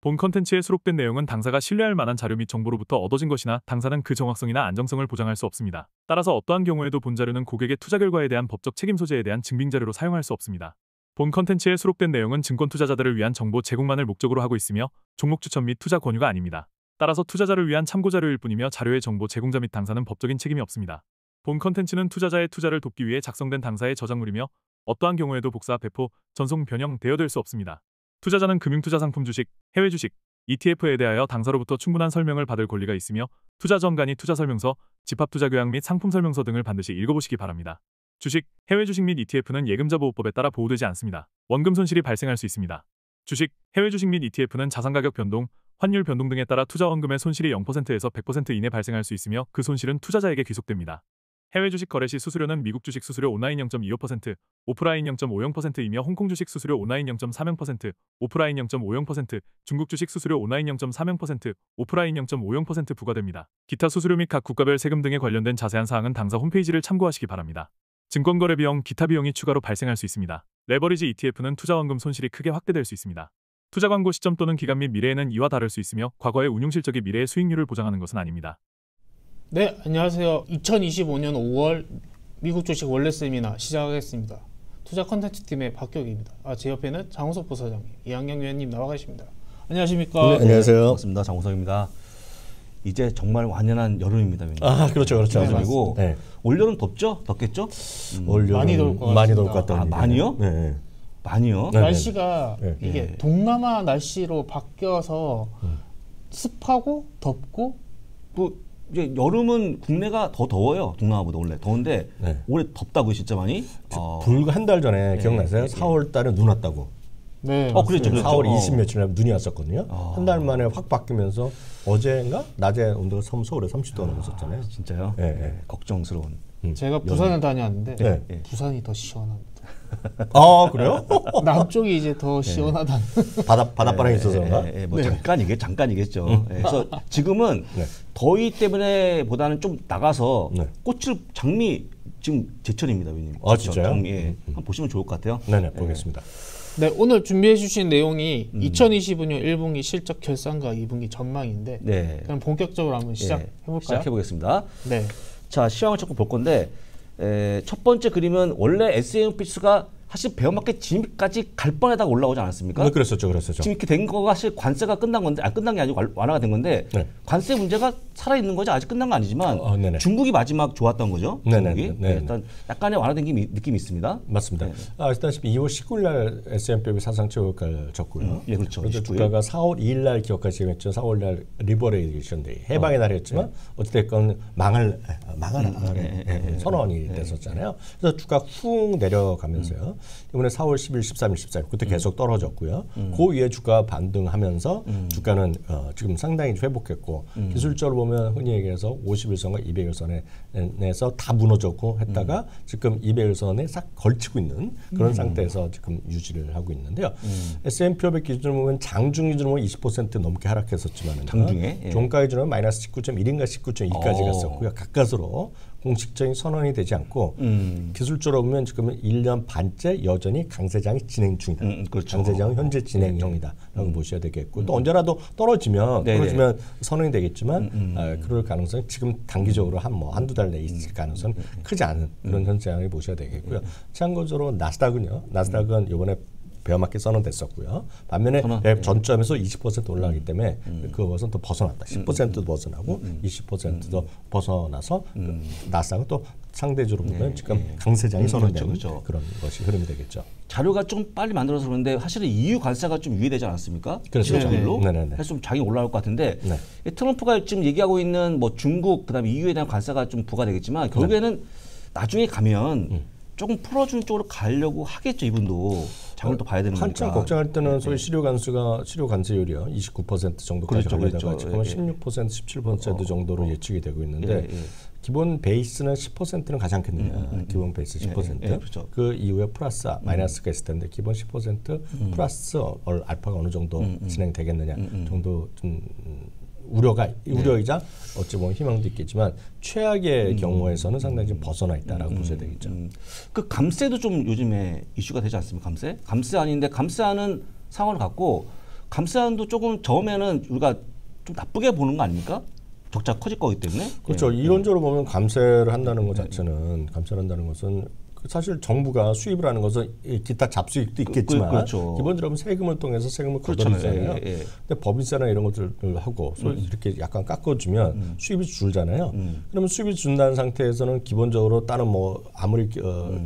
본 컨텐츠에 수록된 내용은 당사가 신뢰할 만한 자료 및 정보로부터 얻어진 것이나 당사는 그 정확성이나 안정성을 보장할 수 없습니다. 따라서 어떠한 경우에도 본 자료는 고객의 투자 결과에 대한 법적 책임 소재에 대한 증빙 자료로 사용할 수 없습니다. 본 컨텐츠에 수록된 내용은 증권 투자자들을 위한 정보 제공만을 목적으로 하고 있으며 종목 추천 및 투자 권유가 아닙니다. 따라서 투자자를 위한 참고 자료일 뿐이며 자료의 정보 제공자 및 당사는 법적인 책임이 없습니다. 본 컨텐츠는 투자자의 투자를 돕기 위해 작성된 당사의 저작물이며 어떠한 경우에도 복사, 배포, 전송, 변형, 대여될 수 없습니다. 투자자는 금융투자상품 주식, 해외 주식, ETF에 대하여 당사로부터 충분한 설명을 받을 권리가 있으며 투자 전 간이 투자설명서, 집합투자교양 및 상품설명서 등을 반드시 읽어보시기 바랍니다. 주식, 해외 주식 및 ETF는 예금자보호법에 따라 보호되지 않습니다. 원금 손실이 발생할 수 있습니다. 주식, 해외 주식 및 ETF는 자산가격 변동, 환율 변동 등에 따라 투자 원금의 손실이 0%에서 100% 이내 발생할 수 있으며 그 손실은 투자자에게 귀속됩니다. 해외 주식 거래 시 수수료는 미국 주식 수수료 온라인 0.25%, 오프라인 0.50%이며 홍콩 주식 수수료 온라인 0.30%, 오프라인 0.50%, 중국 주식 수수료 온라인 0.30%, 오프라인 0.50% 부과됩니다. 기타 수수료 및 각 국가별 세금 등에 관련된 자세한 사항은 당사 홈페이지를 참고하시기 바랍니다. 증권거래 비용, 기타 비용이 추가로 발생할 수 있습니다. 레버리지 ETF는 투자 원금 손실이 크게 확대될 수 있습니다. 투자 광고 시점 또는 기간 및 미래에는 이와 다를 수 있으며 과거의 운용 실적이 미래의 수익률을 보장하는 것은 아닙니다. 네, 안녕하세요. 2025년 5월 미국 주식 원래 세미나 시작하겠습니다. 투자 컨텐츠 팀의 박격입니다. 제 옆에는 장우석 부사장님, 이한경 위원님 나와 계십니다. 안녕하십니까? 네, 안녕하세요. 반갑습니다. 장우석입니다. 이제 정말 완연한 여름입니다. 그렇죠, 그렇죠. 여름이고 네, 올여름 덥죠? 덥겠죠? 올여름 많이 더울 것 많이 더울 것 같습니다. 같다는 많이요? 네. 많이요? 네. 날씨가 네. 이게 네. 동남아 날씨로 바뀌어서 습하고 덥고 또 이제 여름은 국내가 더 더워요. 동남아보다 원래 더운데 네. 올해 덥다고 진짜 많이. 불과 한 달 전에 기억나세요? 네. 4월 달에 눈 왔다고. 네, 그랬죠. 4월 20 며칠 날 눈이 왔었거든요. 한 달 만에 확 바뀌면서 어제인가 낮에 온도가 서울에 30도가 넘었었잖아요. 진짜요? 네, 네. 걱정스러운. 제가 부산을 다녀왔는데 네. 부산이 더 시원합니다. 그래요? 남쪽이 이제 더 시원하다는. 바닷바람이 있어서 그런가? 뭐 잠깐이겠죠. 그래서 지금은 네. 더위 때문에 보다는 좀 나가서 네. 꽃을 장미 지금 제철입니다, 위님. 진짜요? 장미 한번 보시면 좋을 것 같아요. 네네, 보겠습니다. 네, 오늘 준비해 주신 내용이 2025년 1분기 실적 결산과 2분기 전망인데 네. 그럼 본격적으로 한번 시작해 볼까요? 시작해 보겠습니다. 네. 자, 시황을 조금 볼 건데 첫 번째 그림은 원래 S&P가 사실 베어마켓 진입까지 갈 뻔하다가 올라오지 않았습니까? 네, 그랬었죠. 지금 이렇게 된 거가 사실 관세가 끝난 건데, 끝난 게 아니고 완화가 된 건데, 네. 관세 문제가 살아있는 거죠. 아직 끝난 거 아니지만, 네네. 중국이 마지막 좋았던 거죠. 네네. 중국이. 네네. 일단 약간의 완화된 느낌이 있습니다. 맞습니다. 네. 아시다시피 2월 19일 날 S&P가 사상 최고가를 졌고요. 예, 그렇죠. 그래서 29일. 주가가 4월 2일 날 기억하시겠죠. 4월 날 리버레이션 데이 해방의 날이었지만 어찌됐건 망할 선언이 됐었잖아요. 그래서 주가 훅 내려가면서요. 이번에 4월 10일, 13일, 14일 그때 계속 떨어졌고요. 그 위에 주가 반등하면서 주가는 지금 상당히 회복했고 기술적으로 보면 흔히 얘기해서 51선과 200일선에서 다 무너졌고 했다가 지금 200일선에 싹 걸치고 있는 그런 상태에서 지금 유지를 하고 있는데요. S&P 500 기준으로 보면 장중 기준으로 보면 20% 넘게 하락했었지만 장중에 종가 기준으로 마이너스 19.1인가 19.2까지 갔었고요. 가까스로 공식적인 선언이 되지 않고 기술적으로 보면 지금은 1년 반째 여전히 강세장이 진행 중이다. 그렇죠. 강세장은 현재 진행형이다라고 보셔야 되겠고 또 언제라도 떨어지면 선언이 되겠지만 그럴 가능성이 지금 단기적으로 한두 달 내에 있을 가능성은 크지 않은 그런 현상을 보셔야 되겠고요. 참고적으로 나스닥은 이번에 베어마켓 선언됐었고요. 반면에 전점에서 20% 올라가기 때문에 그것은 또 벗어났다. 10%도 벗어나고 20%도 벗어나서 나스닥은 또 상대적으로 보면 지금 강세장이 선언되는 그렇죠. 그런 것이 흐름이 되겠죠. 자료가 좀 빨리 만들어서 그런데 사실은 EU 관세가 좀 유예되지 않았습니까? 그렇죠. 실질로 네네네. 그래서 좀 장이 올라올 것 같은데 네. 트럼프가 지금 얘기하고 있는 뭐 중국 그다음에 EU에 대한 관세가 좀 부과되겠지만 결국에는 나중에 가면 조금 풀어주는 쪽으로 가려고 하겠죠. 이분도 장을 또 봐야 되는 거니까. 한참 걱정할 때는 소위 실효 관세율이요 29% 정도까지 가려다가 지금은 16%, 17% 정도로 예측이 되고 있는데 기본 베이스는 10%는 가지 않겠느냐. 기본 베이스 10%. 그렇죠. 그 이후에 플러스 마이너스가 있을 텐데 기본 10% 플러스 알파가 어느 정도 진행되겠느냐 정도 좀 우려이자 어찌 보면 희망도 있겠지만 최악의 경우에서는 상당히 좀 벗어나 있다라고 보셔야 되겠죠. 그 감세도 좀 요즘에 이슈가 되지 않습니까? 감세 아닌데 감세하는 상황을 갖고 감세안도 조금 저으면은 우리가 좀 나쁘게 보는 거 아닙니까? 적자 커질 거기 때문에. 그렇죠. 이론적으로 보면 감세를 한다는 것 자체는 감세를 한다는 것은 사실 정부가 수입을 하는 것은 기타 잡수익도 있겠지만 그렇죠. 기본적으로 세금을 통해서 세금을 그렇잖아요. 걷어내잖아요. 예, 예. 근데 법인세나 이런 것들을 하고 이렇게 약간 깎아주면 수입이 줄잖아요. 그러면 수입이 준다는 상태에서는 기본적으로 다른 뭐 아무리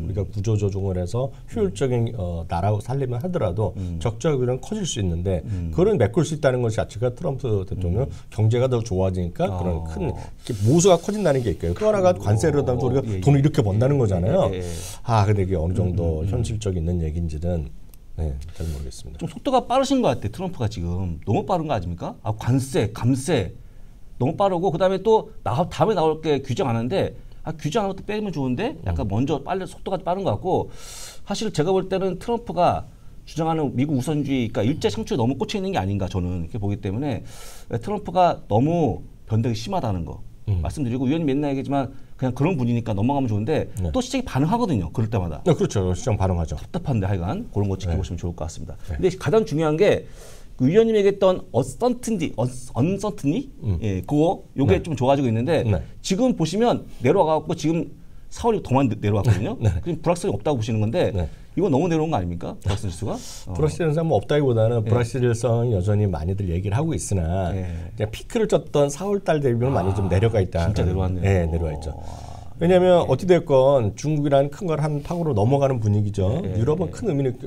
우리가 구조 조정을 해서 효율적인 나라 살림을 하더라도 적자율은 커질 수 있는데 그거는 메꿀 수 있다는 것 자체가 트럼프 대통령 경제가 더 좋아지니까 그런 큰 모수가 커진다는 게 있고요. 또 하나가 관세를 하다 우리가 돈을 이렇게 번다는 거잖아요. 근데 이게 어느 정도 현실적이 있는 얘기인지는 잘 모르겠습니다. 좀 속도가 빠르신 것 같아. 트럼프가 지금 너무 빠른 거 아닙니까? 관세, 감세 너무 빠르고 그다음에 또 다음에 나올 게 규정 안 하는데 규정 하는 것도 빼면 좋은데 약간 먼저 빨리 속도가 빠른 것 같고 사실 제가 볼 때는 트럼프가 주장하는 미국 우선주의, 그러니까 일제 창출에 너무 꽂혀 있는 게 아닌가 저는 이렇게 보기 때문에 트럼프가 너무 변덕이 심하다는 거 말씀드리고 위원님 맨날 얘기지만 그냥 그런 분이니까 넘어가면 좋은데 또 시장이 반응하거든요. 그럴 때마다. 그렇죠. 시장 반응하죠. 답답한데 하여간 그런 거 지켜보시면 좋을 것 같습니다. 근데 가장 중요한 게 그 위원님이 얘기했던 언서튼니 요게 좀 좋아지고 있는데 지금 보시면 내려와갖고 지금 4월이 더만 내려왔거든요. 그럼 불확실성이 없다고 보시는 건데 이건 너무 내려온 거 아닙니까? 불확실성 지수가? 불확실성은 없다기보다는 불확실성은 여전히 많이들 얘기를 하고 있으나 그냥 피크를 쳤던 4월달 대비는 많이 좀 내려가 있다. 진짜 내려왔네요. 내려와 있죠. 왜냐하면 어찌됐건 중국이라는 큰 걸 한 팍으로 넘어가는 분위기죠. 유럽은 큰 의미는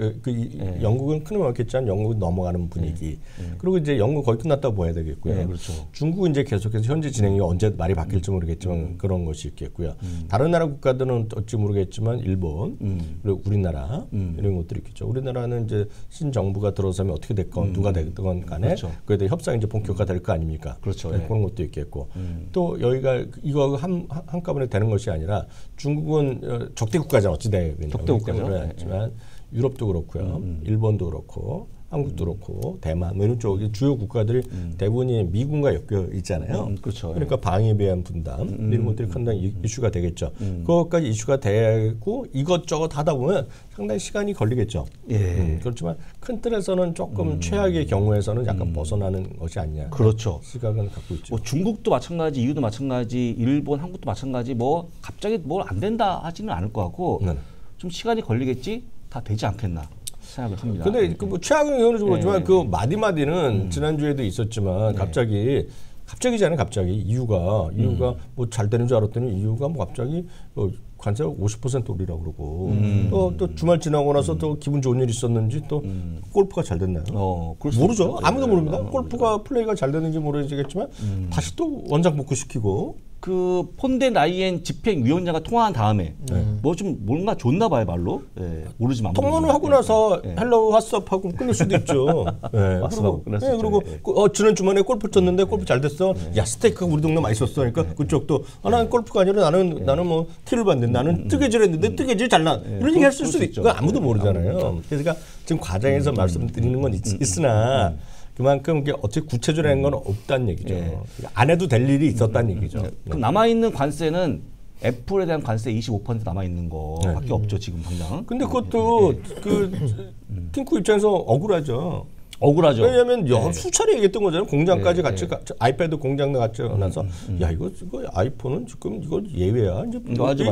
영국은 큰 의미 없겠지만 영국은 넘어가는 분위기. 그리고 이제 영국 거의 끝났다고 봐야 되겠고요. 그렇죠. 중국은 이제 계속해서 현재 진행이 언제 말이 바뀔지 모르겠지만 그런 것이 있겠고요. 다른 나라 국가들은 어찌 모르겠지만 일본 그리고 우리나라 이런 것들이 있겠죠. 우리나라는 이제 신정부가 들어서면 어떻게 됐건 누가 됐건 간에 그렇죠. 그에 대해 협상이 이제 본격화될 거 아닙니까? 그렇죠. 그런 것도 있겠고 또 여기가 이거 한꺼번에 되는 것이 아니라 중국은 적대 국가잖아 어찌되면 적대 국가죠. 그렇지만 유럽도 그렇고요, 일본도 그렇고 한국도 그렇고 대만 뭐 이런 쪽이 주요 국가들이 대부분이 미군과 엮여 있잖아요. 그렇죠. 그러니까 방위에 대한 분담 이런 것들이 상당히 이슈가 되겠죠. 그것까지 이슈가 되고 이것저것 하다 보면 상당히 시간이 걸리겠죠. 그렇지만 큰 틀에서는 조금 최악의 경우에서는 약간 벗어나는 것이 아니냐. 그렇죠. 시각은 갖고 있죠. 뭐 중국도 마찬가지, EU도 마찬가지, 일본, 한국도 마찬가지. 뭐 갑자기 뭘 안 된다 하지는 않을 것 같고 좀 시간이 걸리겠지, 다 되지 않겠나 생각을 합니다. 근데 그 뭐 최악의 경우는 좀 그렇지만 그 마디마디는 지난주에도 있었지만 갑자기잖아요. 갑자기 이유가 뭐 잘 되는 줄 알았더니 이유가 뭐 갑자기 관세가 50% 올리라고 그러고 또 주말 지나고 나서 또 기분 좋은 일 있었는지 또 골프가 잘 됐나요? 모르죠. 아무도 모릅니다. 골프가 플레이가 잘 됐는지 모르겠지만 다시 또 원장 복구시키고 그 폰데 라이엔 집행위원장과 통화한 다음에 뭐 좀 뭔가 좋나 봐요 말로. 모르지만 통화를 하고 나서 헬로 왓썹하고 끝낼 수도 있죠. 그리고 지난 주말에 골프 쳤는데 골프 잘 됐어. 야 스테이크가 우리 동네 맛있었어. 그러니까 그쪽도 나는 골프가 아니라 나는 뭐 티를 봤는데 나는 뜨개질 했는데 뜨개질 잘나 이런 얘기 했을 수도 있죠. 아무도 모르잖아요. 그러니까 지금 과정에서 말씀드리는 건 있으나 그만큼 이게 어떻게 구체적인 건 없다는 얘기죠. 안 해도 될 일이 있었다는 얘기죠. 그럼 남아있는 관세는 애플에 대한 관세 25% 남아있는 거밖에 없죠 지금 당장. 근데 그것도 그 팅코 입장에서 억울하죠. 억울하죠. 왜냐하면 수차례 얘기했던 거잖아요. 공장까지 같이 아이패드 공장도 같이 나서 야 이거 아이폰은 지금 이거 예외야. 이제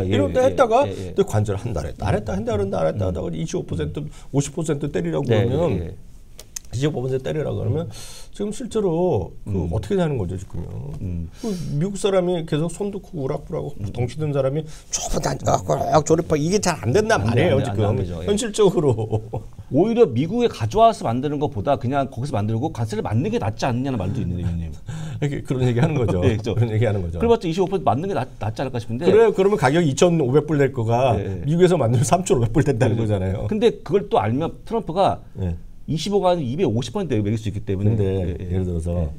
이런 데 했다가 또 관세를 한 달 했다 안 했다 하다가 25% 50% 때리라고 그러면 25% 때리라 그러면 지금 실제로 어떻게 되는 거죠 지금요? 그 미국 사람이 계속 손도 크고 우락부락하고 덩치 든 사람이 조금 조립하고 이게 잘 안 된단 말이에요 지금 현실적으로. 오히려 미국에 가져와서 만드는 것보다 그냥 거기서 만들고 관세를 맞는 게 낫지 않느냐는 말도 있는데 위원님. 그런 얘기하는 거죠. 그렇죠. 그런 얘기하는 거죠. 그래봤자 25% 맞는 게 낫지 않을까 싶은데. 그래요. 그러면 가격이 2,500불 될 거가 미국에서 만들면 3,500불 된다는 거잖아요. 근데 그걸 또 알면 트럼프가 25가 아니라 250% 매길 수 있기 때문에. 근데 예를 들어서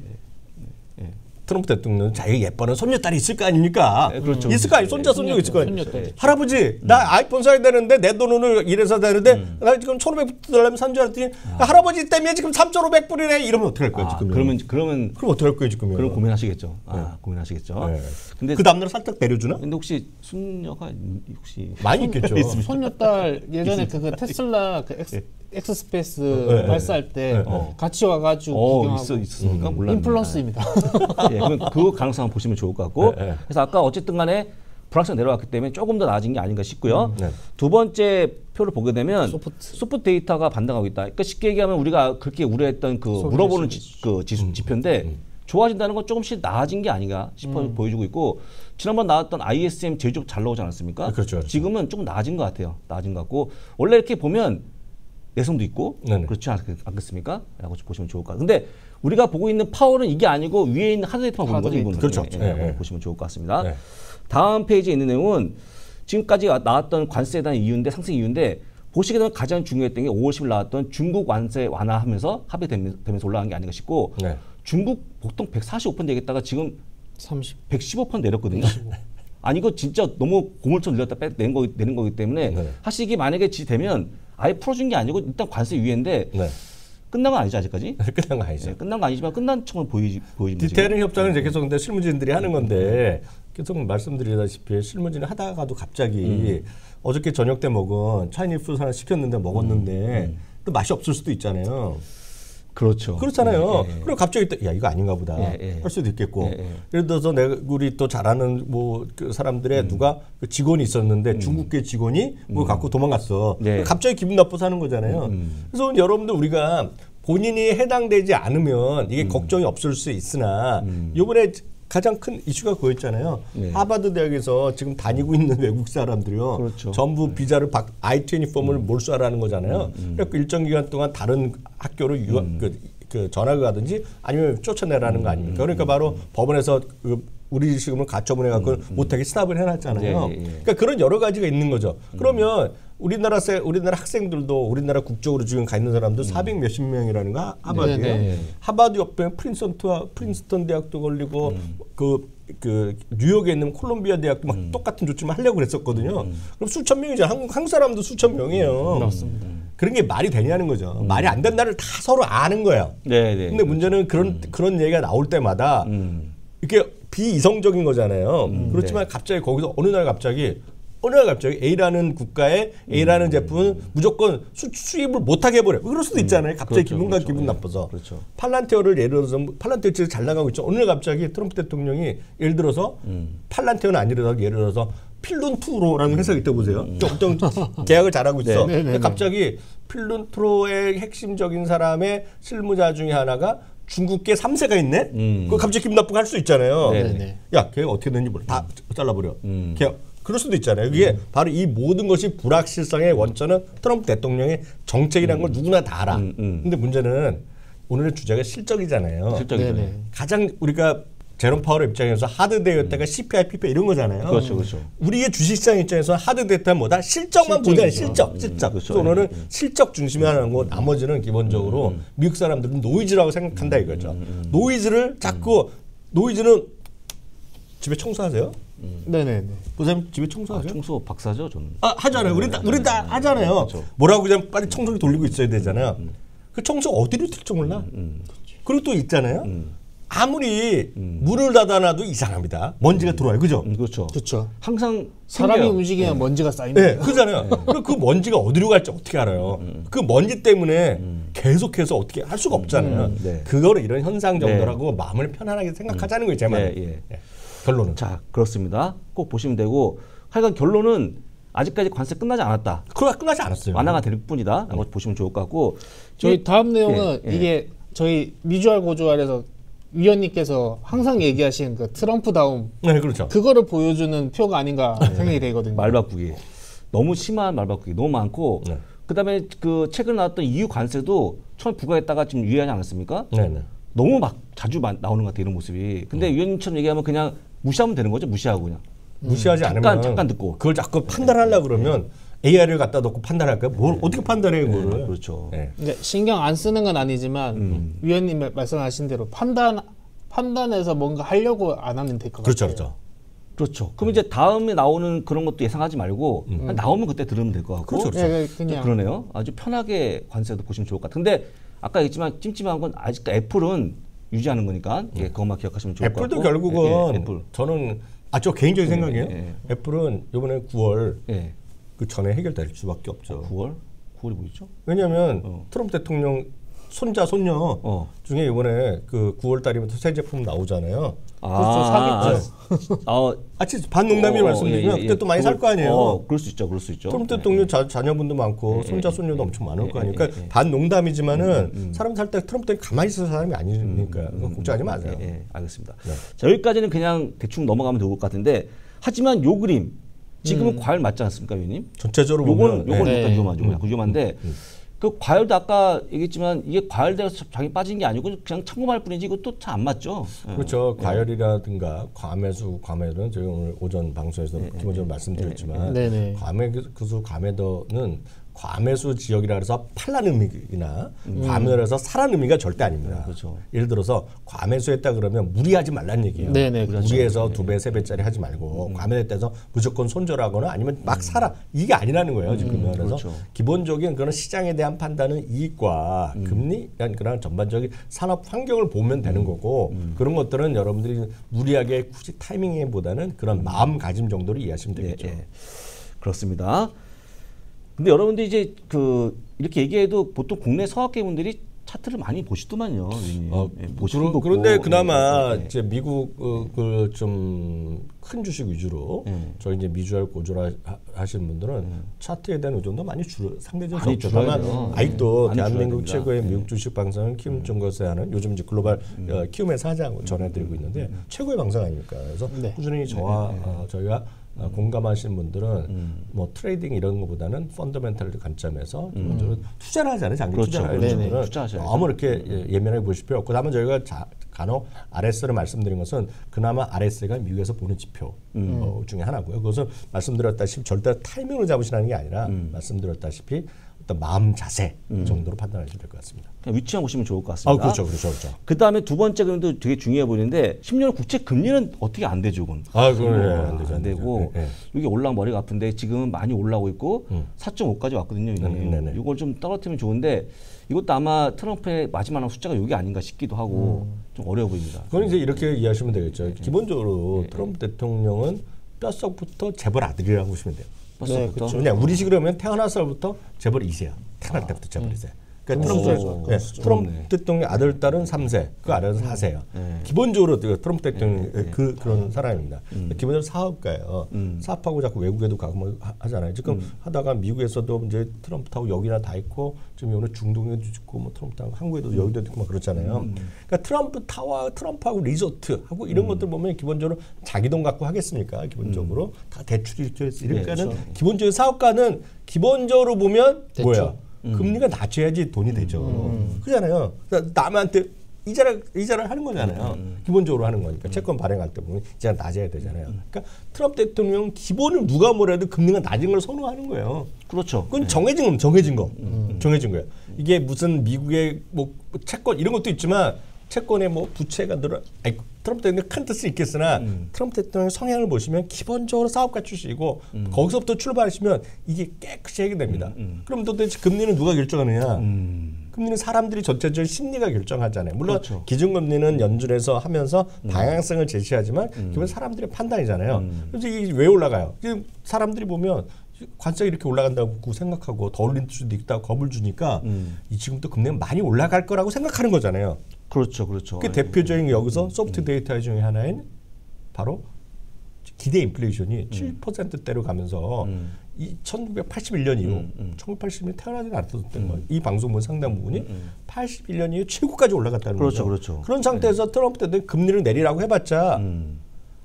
트럼프 대통령은 자기 예뻐하는 손녀딸이 있을 거 아닙니까? 그렇죠. 있을 거 아니에요. 손자손녀가 있을 거 아니에요. 할아버지 나 아이폰 사야 되는데 내 돈을 이래서 되는데 나 지금 1,500불 달라면 산 줄 알았더니 할아버지 때문에 지금 3,500불이네 이러면 어떻게 할 거야 지금? 그러면 어떻게 할 거예요 지금? 그럼 고민하시겠죠. 고민하시겠죠. 근데 그 다음날 살짝 내려주나? 근데 혹시 손녀가 혹시 많이 있겠죠. 손녀딸 예전에 그 테슬라 그 엑스스페이스 네, 발사할 때 네. 같이 와가지고 구경하고 있었습니까? 몰랐네. 인플루언스입니다. 예, 그러면 그 가능성 한번 보시면 좋을 것 같고 네, 네. 그래서 아까 어쨌든 간에 불확실성 내려왔기 때문에 조금 더 나아진 게 아닌가 싶고요. 네. 두 번째 표를 보게 되면 소프트. 소프트 데이터가 반등하고 있다. 그러니까 쉽게 얘기하면 우리가 그렇게 우려했던 그 물어보는 지표인데 좋아진다는 건 조금씩 나아진 게 아닌가 싶어 보여주고 있고 지난번 나왔던 ISM 제조업 잘 나오지 않았습니까? 그렇죠. 지금은 조금 나아진 것 같아요. 나아진 것 같고 원래 이렇게 보면 내성도 있고 네네. 그렇지 않겠습니까? 라고 보시면 좋을 것 같아요. 근데 우리가 보고 있는 파워는 이게 아니고 위에 있는 하드 데이터만 보는 거죠. 이분은. 그렇죠. 예, 네, 한번 네. 보시면 좋을 것 같습니다. 네. 다음 페이지에 있는 내용은 지금까지 나왔던 관세에 대한 이유인데 상승 이유인데 보시게 되면 가장 중요했던 게 5월 10일 나왔던 중국 관세 완화하면서 합의되면서 올라간 게 아닌가 싶고 네. 중국 보통 145% 되겠다가 지금 30. 115% 내렸거든요. 아니 이거 진짜 너무 고물처럼 늘렸다 내는 거기 때문에 네. 사실 이게 만약에 지되면 아예 풀어준 게 아니고 일단 관세 유예인데 네. 끝난 건 아니죠 아직까지. 끝난 거 아니죠. 네, 끝난 건 아니지만 끝난 척은 보이지만 디테일은 협상은 이제 계속 근데 실무진들이 하는 건데 계속 말씀드리다시피 실무진이 하다가도 갑자기 어저께 저녁 때 먹은 차이니즈 푸드 하나 시켰는데 먹었는데 또 맛이 없을 수도 있잖아요. 그렇죠. 그렇잖아요. 예, 예. 그럼 갑자기 또 야 이거 아닌가 보다 예, 예. 할 수도 있겠고. 예, 예. 예를 들어서 우리 또 잘 아는 뭐 그 사람들의 누가 그 직원이 있었는데 중국계 직원이 뭐 갖고 도망갔어. 네. 갑자기 기분 나빠서 하는 거잖아요. 그래서 여러분들 우리가 본인이 해당되지 않으면 이게 걱정이 없을 수 있으나 이번에 가장 큰 이슈가 그거였잖아요. 네. 하버드 대학에서 지금 다니고 있는 외국 사람들이요. 그렇죠. 전부 비자를 I-20 폼을 몰수하라는 거잖아요. 그래서 일정 기간 동안 다른 학교로 그 전학을 가든지 아니면 쫓아내라는 거 아닙니까? 그러니까 바로 법원에서 우리 지금은 가처분해 갖고 못하게 스탑을 해놨잖아요. 예, 예, 예. 그러니까 그런 여러 가지가 있는 거죠. 그러면 우리나라 학생들도 우리나라 국적으로 지금 가 있는 사람들 400 몇십 명이라는 거 하버드요. 네, 네. 하버드 옆에 프린스턴 대학도 걸리고 그 뉴욕에 있는 콜롬비아 대학도 막 똑같은 조치만 하려고 그랬었거든요. 그럼 수천 명이죠. 한국 사람도 수천 명이에요. 맞습니다. 그런 게 말이 되냐는 거죠. 말이 안 된다를 다 서로 아는 거예요. 네, 네. 근데 문제는 그런 얘기가 나올 때마다 이게 비이성적인 거잖아요. 그렇지만 갑자기 거기서 어느 날 갑자기 A라는 국가에 A라는 제품은 무조건 수입을 못하게 해버려. 그럴 수도 있잖아요. 갑자기 그렇죠, 기분 그렇죠. 나빠서. 그렇죠. 팔란티어를 예를 들어서 팔란티어 지금 잘 나가고 있죠. 어느 날 갑자기 트럼프 대통령이 예를 들어서 팔란티어는 아니더라도 예를 들어서 필룬투로라는 회사가 있다 보세요. 어떤 계약을 잘하고 있어. 네, 네, 근데 네. 갑자기 필룬투로의 핵심적인 사람의 실무자 중에 하나가 중국계 3세가 있네? 그거 갑자기 기분 나쁘게 할 수 있잖아요. 네, 네. 야, 걔가 어떻게 되는지 몰라. 다 잘라버려. 걔 그럴 수도 있잖아요. 이게 바로 이 모든 것이 불확실성의 원천은 트럼프 대통령의 정책이라는 걸 누구나 다 알아. 근데 문제는 오늘의 주제가 실적이잖아요. 실적이죠. 네네. 가장 우리가 제롬 파월 입장에서 하드 데이터가 CPI, PPI 이런 거잖아요. 그렇죠, 그렇죠. 우리의 주식시장 입장에서 하드 데이터는 뭐다? 실적만 보잖아요. 실적. 그렇죠. 그래서 오늘은 실적 중심이 하는 거 나머지는 기본적으로 미국 사람들은 노이즈라고 생각한다 이거죠. 노이즈를 자꾸 노이즈는 집에 청소하세요? 네네네. 보세요. 집에 청소하죠? 청소 박사죠, 저는. 하잖아요. 우리 다 하잖아요. 그렇죠. 뭐라고 그냥 빨리 청소기 돌리고 있어야 되잖아요. 그 청소 어디로 튈지 몰라. 그리고 또 있잖아요. 아무리 문을 닫아놔도 이상합니다. 먼지가 들어와요. 그죠? 그렇죠. 그렇죠. 항상 사람이 생겨요. 움직이면 먼지가 쌓입니다. 네, 그잖아요. 그럼 그 먼지가 어디로 갈지 어떻게 알아요? 그 먼지 때문에 계속해서 어떻게 할 수가 없잖아요. 네. 그거를 이런 현상 정도라고 마음을 편안하게 생각하자는 거예요, 제 말은. 예, 예. 네. 결론은. 자, 그렇습니다. 꼭 보시면 되고 하여간 결론은 아직까지 관세 끝나지 않았다. 그거 끝나지 않았어요. 완화가 될 뿐이다. 라고 보시면 좋을 것 같고 저희 다음 내용은 예, 예. 이게 저희 미주알 고주알에서 위원님께서 항상 얘기하신 그 트럼프다움 네, 그렇죠. 그거를 보여주는 표가 아닌가 생각이 되거든요. 말 바꾸기. 너무 심한 말 바꾸기 너무 많고 네. 그다음에 그 최근 나왔던 EU 관세도 처음 부과했다가 지금 유예하지 않았습니까? 네, 네. 너무 막 자주 나오는 것 같아요. 이런 모습이. 근데 위원님처럼 얘기하면 그냥 무시하면 되는 거죠. 무시하고 그냥. 무시하지 않으면 잠깐 듣고. 그걸 자꾸 판단하려고 그러면 AI를 갖다 놓고 판단할까요? 뭘 어떻게 판단해요, 그거를? 그렇죠. 네. 그러니까 신경 안 쓰는 건 아니지만 위원님 말씀하신 대로 판단해서 뭔가 하려고 안 하면 될 것 그렇죠, 같아요. 그렇죠. 그렇죠. 그럼 이제 다음에 나오는 그런 것도 예상하지 말고 그냥 나오면 그때 들으면 될 것 같고. 그렇죠, 그렇죠. 네, 그냥 그러네요. 아주 편하게 관세도 보시면 좋을 것 같은데 아까 얘기했지만 찜찜한 건 아직 애플은 유지하는 거니까 예, 그것만 기억하시면 좋을 것 같고. 애플도 결국은 애플. 저는 저 개인적인 생각이에요. 예. 애플은 이번에 9월 예. 그 전에 해결될 수밖에 없죠. 9월? 9월이 뭐였죠? 왜냐하면 트럼프 대통령 손자 손녀 중에 이번에 그 9월 달이면 새 제품 나오잖아요. 사겠죠. 반농담이 말씀드리면 그때 또 많이 살 거 아니에요. 그럴 수 있죠, 그럴 수 있죠. 트럼프 대통령 자녀분도 많고 손자 손녀도 엄청 많을 거 아니에요. 그러니까 반농담이지만은 사람 살 때 트럼프 대통령 가만히 있을 사람이 아니니까 걱정하지 마세요. 알겠습니다. 자, 여기까지는 그냥 대충 넘어가면 될 것 같은데, 하지만 요 그림 지금은 과열 맞지 않습니까, 위원님? 전체적으로 요거는 보면 약간 위험하죠. 약간 위험한데. 그 과열도 아까 얘기했지만 이게 과열돼서 장이 빠진 게 아니고 그냥 참고할 뿐이지 이것도 잘 안 맞죠. 그렇죠. 과열이라든가 과매수는 저희 오늘 오전 방송에서 기본적으로 말씀드렸지만 과매수 과매도는 과매수 지역이라 해서 팔라는 의미나 과매도를 해서 사라는 의미가 절대 아닙니다. 그렇죠. 예를 들어서 과매수했다 그러면 무리하지 말라는 얘기예요. 무리해서 2배, 3배짜리 하지 말고 과매도해서 무조건 손절하거나 아니면 막 사라. 이게 아니라는 거예요. 지금은. 그래서 기본적인 그런 시장에 대한 판단은 이익과 금리, 그런 전반적인 산업 환경을 보면 되는 거고 그런 것들은 여러분들이 무리하게 굳이 타이밍보다는 그런 마음가짐 정도로 이해하시면 되겠죠. 그렇습니다. 근데 여러분들이 이제 이렇게 얘기해도 보통 국내 서학계분들이 차트를 많이 보시더만요. 그런데 그나마 이제 미국 좀 큰 주식 위주로 저희 이제 미주알 고주알 하시는 분들은 차트에 대한 의존도 많이 상대적으로 적죠. 다만 아직도 대한민국 최고의 미국 주식 방송은 키움 정거세 하는 요즘 이제 글로벌 키움의 사장 전해드리고 있는데 최고의 방송 아닙니까? 그래서 꾸준히 저와 저희가 공감하시는 분들은 뭐 트레이딩 이런 것보다는 펀더멘털 관점에서 기본적으로 투자를 하잖아요. 장기 투자를 하는 분들은 너무 이렇게 예민하게 보실 필요 없고 다만 저희가 간혹 RS를 말씀드린 것은 그나마 RS가 미국에서 보는 지표 중에 하나고요. 그것은 말씀드렸다시피 절대 타이밍을 잡으시라는 게 아니라 말씀드렸다시피 어떤 마음 자세 정도로 판단하시면 될 것 같습니다. 그냥 위치만 보시면 좋을 것 같습니다. 그렇죠. 그 다음에 두 번째 그림도 되게 중요해 보이는데 10년 국채 금리는 어떻게 안 되죠, 그건? 그건 안 되고 이게 올라가 머리가 아픈데 지금은 많이 올라오고 있고 4.5까지 왔거든요. 이걸 좀 떨어뜨리면 좋은데 이것도 아마 트럼프의 마지막 숫자가 이게 아닌가 싶기도 하고 좀 어려워 보입니다. 그건 이제 이렇게 이해하시면 되겠죠. 기본적으로 트럼프 대통령은 뼈속부터 재벌 아들이라고 보시면 돼요. 그렇죠. 그냥 우리식으로 하면 태어나서부터 재벌 2세야. 태어날 때부터 재벌 2세. 그러니까 트럼프 대통령 아들 딸은 3세, 그 아래는 4세예요. 기본적으로 트럼프 대통령 그런 사람입니다. 기본적으로 사업가예요. 사업하고 자꾸 외국에도 가고 뭐 하잖아요. 지금 하다가 미국에서도 이제 트럼프 타고 여기나 다 있고 지금 오늘 중동에도 있고 뭐 트럼프 타고 한국에도 여기도 있고 막 그렇잖아요. 그러니까 트럼프 타워, 트럼프하고 리조트 하고 이런 것들 보면 기본적으로 자기 돈 갖고 하겠습니까? 기본적으로 다 대출이 이러니까는 기본적인 사업가는 기본적으로 보면 대출. 뭐야? 금리가 낮춰야지 돈이 되죠. 그렇잖아요. 그러니까 남한테 이자를 하는 거잖아요. 기본적으로 하는 거니까. 채권 발행할 때 보면 이자가 낮아야 되잖아요. 그러니까 트럼프 대통령 기본을 누가 뭐래도 금리가 낮은 걸 선호하는 거예요. 그렇죠. 그건 정해진 거예요. 이게 무슨 미국의 뭐 채권 이런 것도 있지만 채권에 뭐 부채가 트럼프 대통령 큰 뜻은 있겠으나 트럼프 대통령의 성향을 보시면 기본적으로 사업가 출신이고 거기서부터 출발하시면 이게 깨끗이 해결됩니다. 그럼 도대체 금리는 누가 결정하느냐? 금리는 사람들이 전체적인 심리가 결정하잖아요. 물론 기준금리는 연준에서 하면서 방향성을 제시하지만 기본 사람들의 판단이잖아요. 그래서 이게 왜 올라가요? 지금 사람들이 보면 관세가 이렇게 올라간다고 생각하고 더 올릴 수도 있다고 겁을 주니까 이 지금부터 금리가 많이 올라갈 거라고 생각하는 거잖아요. 그렇죠. 그 대표적인 여기서 소프트 데이터 중에 하나인 바로 기대 인플레이션이 7%대로 가면서 1981년 이후 1980년 태어나지 않았던 거예요. 이 방송분 상당 부분이 81년 이후 최고까지 올라갔다는 거죠. 그렇죠. 그런 상태에서 트럼프 때는 금리를 내리라고 해봤자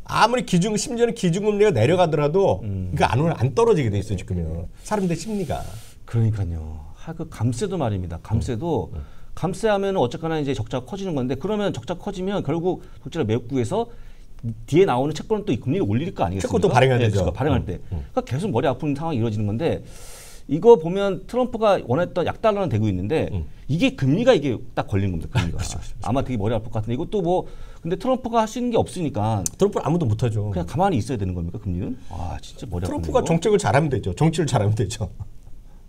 아무리 심지어는 기준금리가 내려가더라도 이거 안 떨어지게 돼 있어요. 지금은 사람들 심리가. 그러니까요. 그 감세도 말입니다. 감세도 감세하면 어쨌거나 이제 적자가 커지는 건데 그러면 적자 커지면 결국 적자를 메우기 위해서 뒤에 나오는 채권은 또 이 금리를 올릴 거 아니겠습니까? 채권도 발행해야 되죠. 발행할 때. 그러니까 계속 머리 아픈 상황이 이루어지는 건데 이거 보면 트럼프가 원했던 약달러는 되고 있는데 이게 금리가 이게 딱 걸린 겁니다. 금리가. 그렇죠. 아마 되게 머리 아플 것 같은데 이것도 뭐 근데 트럼프가 할 수 있는 게 없으니까 트럼프는 아무도 못하죠. 그냥 가만히 있어야 되는 겁니까 금리는? 진짜 머리 아프네요. 트럼프가 정책을 잘하면 되죠. 정치를 잘하면 되죠.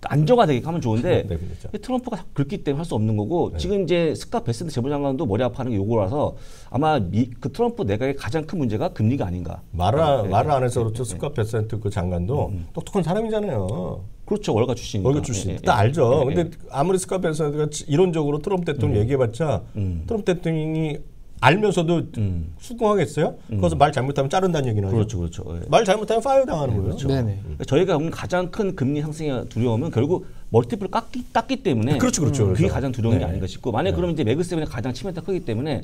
안정화되게 하면 좋은데 네, 그렇죠. 트럼프가 긁기 때문에 할 수 없는 거고 지금 이제 스캇 베센트 재무장관도 머리 아파하는 게 요거라서 아마 그 트럼프 내각의 가장 큰 문제가 금리가 아닌가. 말을 안 해서 그렇죠. 스캇 베센트 그 장관도 똑똑한 사람이잖아요. 그렇죠. 월가 출신이니까. 월급 출신. 다 알죠. 근데 아무리 스캇 베센트가 이론적으로 트럼프 대통령 얘기해봤자 트럼프 대통령이 알면서도 수긍하겠어요? 그래서 말 잘못하면 자른다는 얘기는 하죠. 그렇죠. 말 잘못하면 파이어 당하는 거예요. 그렇죠. 네네. 그러니까 저희가 보면 가장 큰 금리 상승의 두려움은 결국 멀티플을 깎기 때문에 그렇죠. 그게 가장 두려운 게 아닌가 싶고 만약 그러면 이제 매그세븐의 가장 치명타가 크기 때문에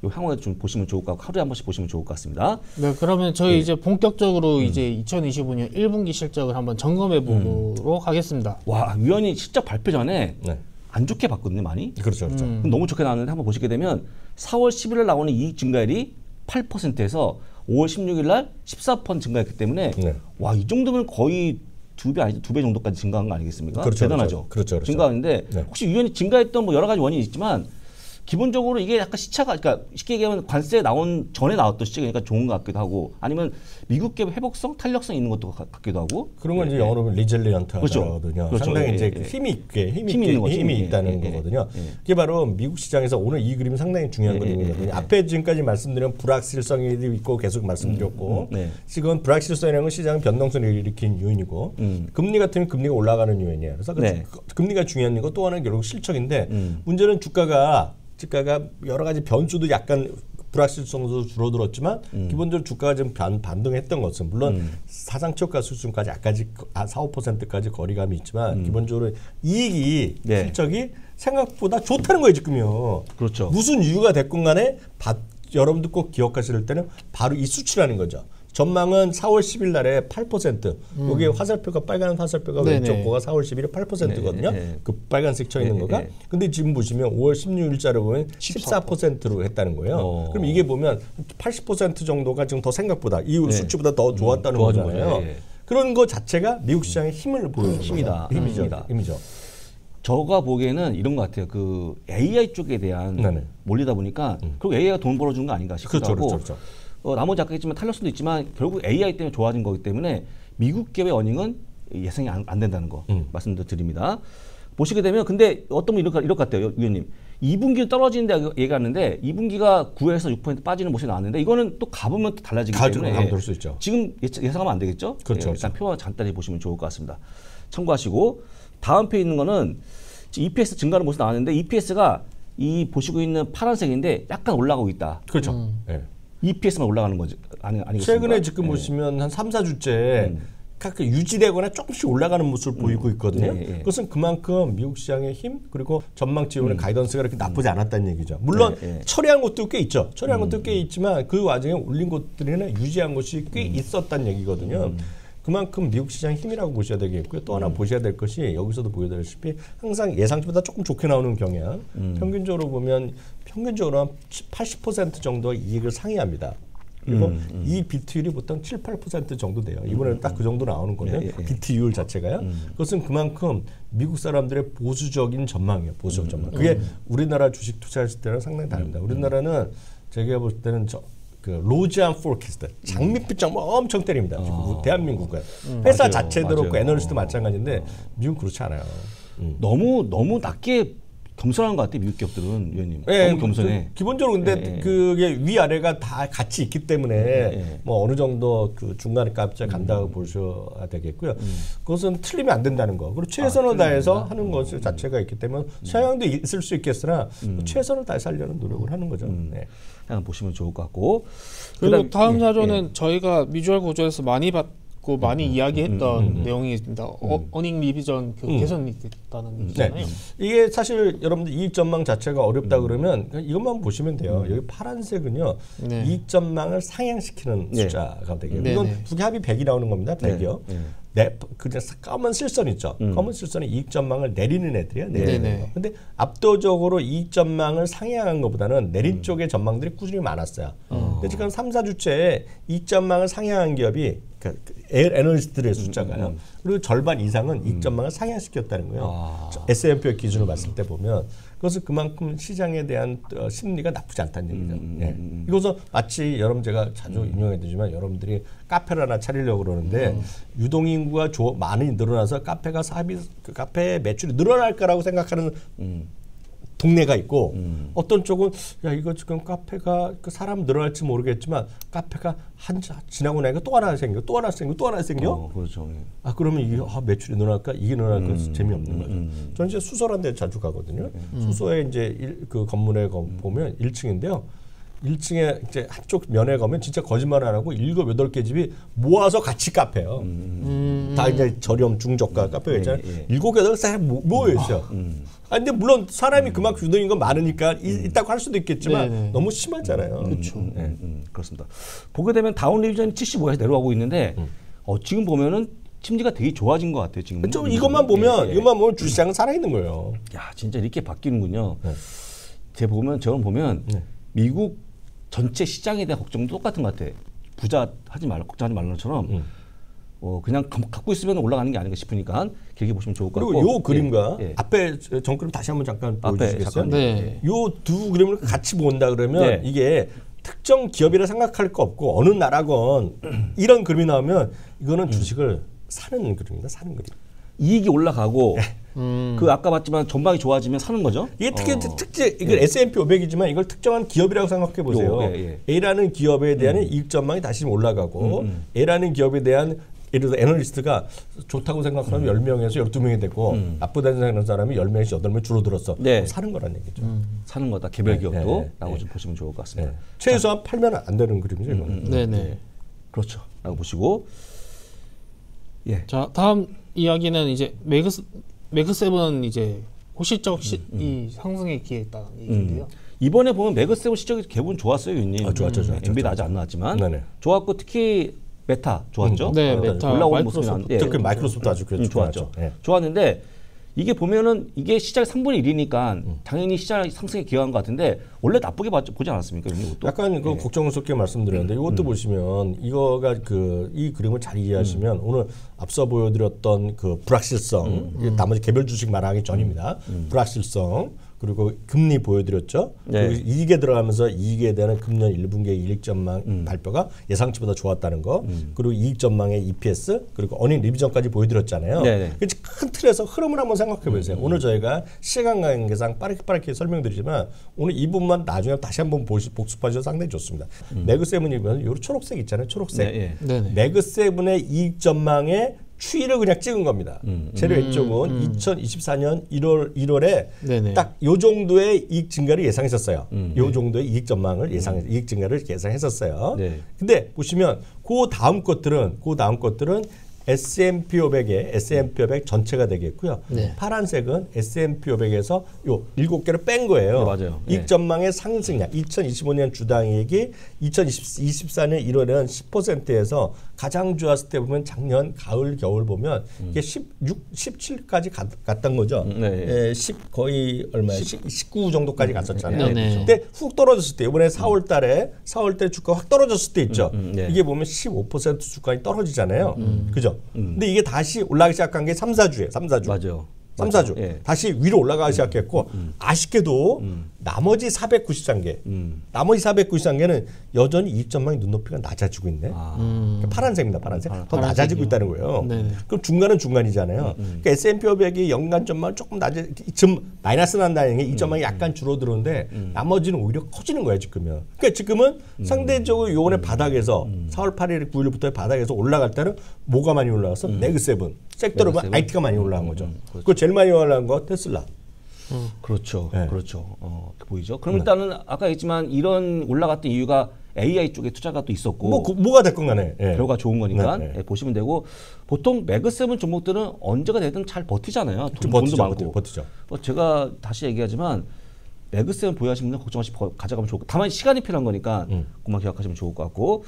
요 향후에 좀 보시면 좋을 것 같고 하루에 한 번씩 보시면 좋을 것 같습니다. 네, 그러면 저희 이제 본격적으로 이제 2025년 1분기 실적을 한번 점검해 보도록 하겠습니다. 와, 위원이 실적 발표 전에 네. 안 좋게 봤거든요, 많이. 그렇죠. 그럼 너무 좋게 나왔는데 한번 보시게 되면 4월 10일에 나오는 이익 증가율이 8%에서 5월 16일 날 14% 증가했기 때문에 네. 와, 이 정도면 거의 두 배 정도까지 증가한 거 아니겠습니까? 그렇죠, 대단하죠. 그렇죠. 증가하는데 네. 혹시 위원이 증가했던 뭐 여러 가지 원인이 있지만 기본적으로 이게 약간 시차가 그러니까 쉽게 얘기하면 관세 나온 전에 나왔던 시기니까 좋은 것 같기도 하고 아니면 미국 기업 회복성, 탄력성 있는 것도 같기도 하고 그런 건 이제 영어로 보면 리젤리언트하거든요. 그렇죠. 상당히 이제 예. 힘이 있는 거죠. 힘이 예. 있다는 예. 거거든요. 예. 그게 바로 미국 시장에서 오늘 이 그림이 상당히 중요한 그림이거든요. 앞에 지금까지 말씀드린 불확실성이 있고 계속 말씀드렸고 네. 지금 불확실성이라는 건 시장 변동성을 일으킨 요인이고 금리 같으면 금리가 올라가는 요인이에요. 그래서 네. 금리가 중요한 이고 또 하나는 결국 실적인데 문제는 주가가 여러 가지 변수도 약간 불확실성도 줄어들었지만 기본적으로 주가가 좀 반등했던 것은 물론 사상 최고가 수준까지 아까지 4~5%까지 거리감이 있지만 기본적으로 이익이 네. 실적이 생각보다 좋다는 거예요 지금요. 그렇죠. 무슨 이유가 됐건 간에 여러분들 꼭 기억하실 때는 바로 이 수치라는 거죠. 전망은 4월 10일 날에 8%. 여기에 화살표가 빨간 화살표가 네네. 왼쪽 거가 4월 10일에 8%거든요. 네. 그 빨간색 쳐 있는 거가. 근데 지금 보시면 5월 16일자로 보면 14%로 했다는 거예요. 그럼 이게 보면 80% 정도가 지금 더 생각보다 이 수치보다 더 좋았다는 좋아진 거잖아요. 거죠. 예. 그런 거 자체가 미국 시장의 힘을 보여주는 힘이다. 거죠. 힘이죠. 저가 보기에는 이런 것 같아요. 그 AI 쪽에 대한 네네. 몰리다 보니까 결국 AI가 돈 벌어주는 거 아닌가 싶기도 하고 그렇죠. 나머지 아까 했지만 탄력성도 있지만 결국 AI 때문에 좋아진 거기 때문에 미국 기업의 어닝은 예상이 안 된다는 거 말씀드립니다. 보시게 되면 근데 어떤 분 이럴 것 같아요. 위원님. 2분기는 떨어지는데 얘기하는데 2분기가 9에서 6% 빠지는 모습이 나왔는데 이거는 또 가보면 또 달라지기 때문에 가면 될 수 있죠. 지금 예상하면 안 되겠죠? 그렇죠. 일단 표와 간단히 보시면 좋을 것 같습니다. 참고하시고 다음 페이지에 있는 거는 EPS 증가하는 모습이 나왔는데 EPS가 이 보시고 있는 파란색인데 약간 올라가고 있다. 그렇죠. 네. EPS만 올라가는 거지 아니겠습니까? 최근에 지금 보시면 한 3~4주째 각 유지되거나 조금씩 올라가는 모습을 보이고 있거든요. 그것은 그만큼 미국 시장의 힘 그리고 전망치 오늘 가이던스가 그렇게 나쁘지 않았다는 얘기죠. 물론 처리한 것도 꽤 있죠. 처리한 것도 꽤 있지만 그 와중에 올린 것들이나 유지한 것이 꽤 있었다는 얘기거든요. 그만큼 미국 시장의 힘이라고 보셔야 되겠고요. 또 하나 보셔야 될 것이 여기서도 보여드렸다시피 항상 예상치보다 조금 좋게 나오는 경향. 평균적으로 보면 평균적으로 한 80% 정도 이익을 상회합니다. 그리고 이 비트율이 보통 7~8% 정도 돼요. 이번에는 딱 그 정도 나오는 거예요. 비트율 자체가요. 그것은 그만큼 미국 사람들의 보수적인 전망이에요. 보수적 전망. 그게 우리나라 주식 투자했을 때는 상당히 다릅니다. 우리나라는 제가 볼 때는 그 로지안 포캐스트 장밋빛 정말 엄청 때립니다. 대한민국은 회사 맞아요. 자체도 그렇고 맞아요. 애널리스트 마찬가지인데 미국은 그렇지 않아요. 너무 낮게 겸손한 것 같아요. 미국 기업들은 위원님. 네, 너무 겸손해. 기본적으로 근데 그게 위아래가 다 같이 있기 때문에 뭐 어느 정도 그 중간 값에 간다고 보셔야 되겠고요. 그것은 틀리면 안 된다는 거. 그리고 최선을 다해서 하는 것 자체가 있기 때문에 서양도 있을 수 있겠으나 최선을 다해서 하려는 노력을 하는 거죠. 네. 그냥 보시면 좋을 것 같고. 그리고 그다음, 다음 자료는 저희가 미주얼 고조에서 많이 받고 많이 이야기했던 내용이 있습니다. 어닝 리비전 그 개선이 됐다는 얘기잖아요. 네. 이게 사실 여러분들 이익 전망 자체가 어렵다 그러면 이것만 보시면 돼요. 여기 파란색은요. 네. 이익 전망을 상향시키는 숫자가 되겠고요. 네. 이건 네. 두 개 합이 100이 나오는 겁니다. 100이요. 그냥 검은 실선 있죠. 검은 실선은 이익 전망을 내리는 애들이에요. 내리는 네. 거. 근데 압도적으로 이익 전망을 상향한 것보다는 내린 쪽의 전망들이 꾸준히 많았어요. 근데 지금 3~4주째 이익 전망을 상향한 기업이 그러니까 애널리스트들의 숫자가요. 그리고 절반 이상은 이익전망을 상향시켰다는 거예요. S&P 기준으로 봤을 때 보면 그것은 그만큼 시장에 대한 심리가 나쁘지 않다는 얘기죠. 예. 이것은 마치 여러분 제가 자주 인용해 드리지만 여러분들이 카페를 하나 차리려고 그러는데 유동인구가 많이 늘어나서 카페가 카페 매출이 늘어날 거라고 생각하는 동네가 있고 어떤 쪽은 야 이거 지금 카페가 그 사람 늘어날지 모르겠지만 카페가 지나고 나니까 또 하나 생겨 또 하나 생겨 또 하나 생겨 그렇죠. 아 그러면 이게 매출이 늘어날까 이게 늘어날까 재미없는 거죠. 저는 이제 수소란 데 자주 가거든요. 수소에 이제 그 건물에 보면 1층인데요. 1층에 이제 한쪽 면에 가면 진짜 거짓말 안 하고 7, 8개 집이 모아서 같이 카페요. 다 이제 저렴 중저가 카페가 있잖아요. 7, 8개 모여 있어요. 아 근데 물론 사람이 그만큼 유동인 건 많으니까 있다고 할 수도 있겠지만 네네. 너무 심하잖아요. 그렇죠. 그렇습니다. 보게 되면 다운 리전이 75에서 내려가고 있는데 지금 보면은 심리가 되게 좋아진 것 같아요. 지금 좀 이것만 보면 주시장은 살아 있는 거예요. 야 진짜 이렇게 바뀌는군요. 저는 보면 미국 전체 시장에 대한 걱정도 똑같은 것 같아. 부자 하지 말라 걱정하지 말라처럼 그냥 갖고 있으면 올라가는 게 아닌가 싶으니까 길게 보시면 좋을 것 같고. 그리고 요 그림과 앞에 정그림 다시 한번 잠깐 보여주시겠어요? 네. 요 두 그림을 같이 본다 그러면 이게 특정 기업이라 생각할 거 없고 어느 나라건 이런 그림이 나오면 이거는 주식을 사는 그림입니다. 사는 그림. 이익이 올라가고 그 아까 봤지만 전망이 좋아지면 사는 거죠. 이게 이걸 S&P 500이지만 이걸 특정한 기업이라고 생각해 보세요. A라는 기업에 대한 이익 전망이 다시 올라가고 A라는 기업에 대한 예를 들어 애널리스트가 좋다고 생각하면 10명에서 12명이 되고 나쁘다는 생각하는 사람이 10명에서 8명 줄어들었어. 사는 거란 얘기죠. 사는 거다. 개별 기업도 라고 좀 보시면 좋을 것 같습니다. 최소한 팔면 안 되는 그림이죠. 이거는. 네네. 그렇죠. 라고 보시고 자 다음 이야기는 이제 매그세븐 이제 호실적 이 상승에 기여했다는 얘기인데요. 이번에 보면 매그세븐 시적이 대부분 좋았어요, 윤님. 좋았죠. 엔비디아 아직 안 나왔지만 네네. 좋았고 특히 메타 좋았죠. 네, 메타, 올라오는 모습이 나왔는데 특히 마이크로소프트 아주 좋았죠. 예. 좋았는데 이게 보면은 이게 시장의 3분의 1이니까 당연히 시장 상승에 기여한 것 같은데 원래 나쁘게 보지 않았습니까? 이것도? 약간 그 걱정스럽게 말씀드렸는데 이것도 보시면 이거가 이 그림을 잘 이해하시면 오늘 앞서 보여드렸던 그 불확실성 나머지 개별 주식 말하기 전입니다. 불확실성 그리고 금리 보여드렸죠. 그리고 이익에 들어가면서 이익에 대한 금년 1분기 이익 전망 발표가 예상치보다 좋았다는 거. 그리고 이익 전망의 EPS 그리고 어닝 리비전까지 보여드렸잖아요. 큰 틀에서 흐름을 한번 생각해 보세요. 오늘 저희가 시간 관계상 빠르게 설명드리지만 오늘 이 부분만 나중에 다시 한번 복습하셔도 상당히 좋습니다. 매그세븐이면 요 초록색 있잖아요. 초록색. 매그세븐의 이익 전망의 추이를 그냥 찍은 겁니다. 제일 왼쪽은 2024년 1월에 딱 요 정도의 이익 증가를 예상했었어요. 요 정도의 이익 전망을 이익 증가를 예상했었어요. 근데 보시면 그 다음 것들은 S&P 500 전체가 되겠고요. 파란색은 S&P 500에서 요 7개를 뺀 거예요. 맞아요. 이익 전망의 상승량 2025년 주당이익이 2024년 1월에는 10%에서 가장 좋았을 때 보면 작년 가을 겨울 보면 이게 17까지 갔던 거죠. 10 거의 얼마야? 19 정도까지 갔었잖아요. 근데 훅 떨어졌을 때 이번에 4월 달에 주가 확 떨어졌을 때 있죠. 이게 보면 15% 주가가 떨어지잖아요. 그죠? 근데 이게 다시 올라가기 시작한 게 3, 4주예요. 3, 4주. 맞아요. 3, 4주. 다시 위로 올라가기 시작했고 아쉽게도 나머지 493개. 나머지 493개는 여전히 이익 전망이 눈높이가 낮아지고 있네. 파란색입니다. 파란색. 더 낮아지고 있다는 거예요. 그럼 중간은 중간이잖아요. 그러니까 S&P 500이 연간 전망 조금 지금 마이너스 난다는 게 이 전망이 약간 줄어드는데 나머지는 오히려 커지는 거예요, 지금은. 그러니까 지금은 상대적으로 요번에 바닥에서 4월 8일, 9일부터의 바닥에서 올라갈 때는 뭐가 많이 올라가서 매그세븐. 섹터로 보면 IT가 많이 올라간 거죠. 그 제일 많이 올라간 거 테슬라. 그렇죠. 그렇죠. 보이죠. 그럼 일단은 아까 얘기했지만 이런 올라갔던 이유가 AI 쪽에 투자가 또 있었고 뭐가 됐건 간에 결과가 좋은 거니까 보시면 되고 보통 매그세븐 종목들은 언제가 되든 잘 버티잖아요. 돈도 많고. 버티죠. 제가 다시 얘기하지만 매그세븐 보유하시는 분들 걱정하시 가져가면 좋고 다만 시간이 필요한 거니까 그만 기억하시면 좋을 것 같고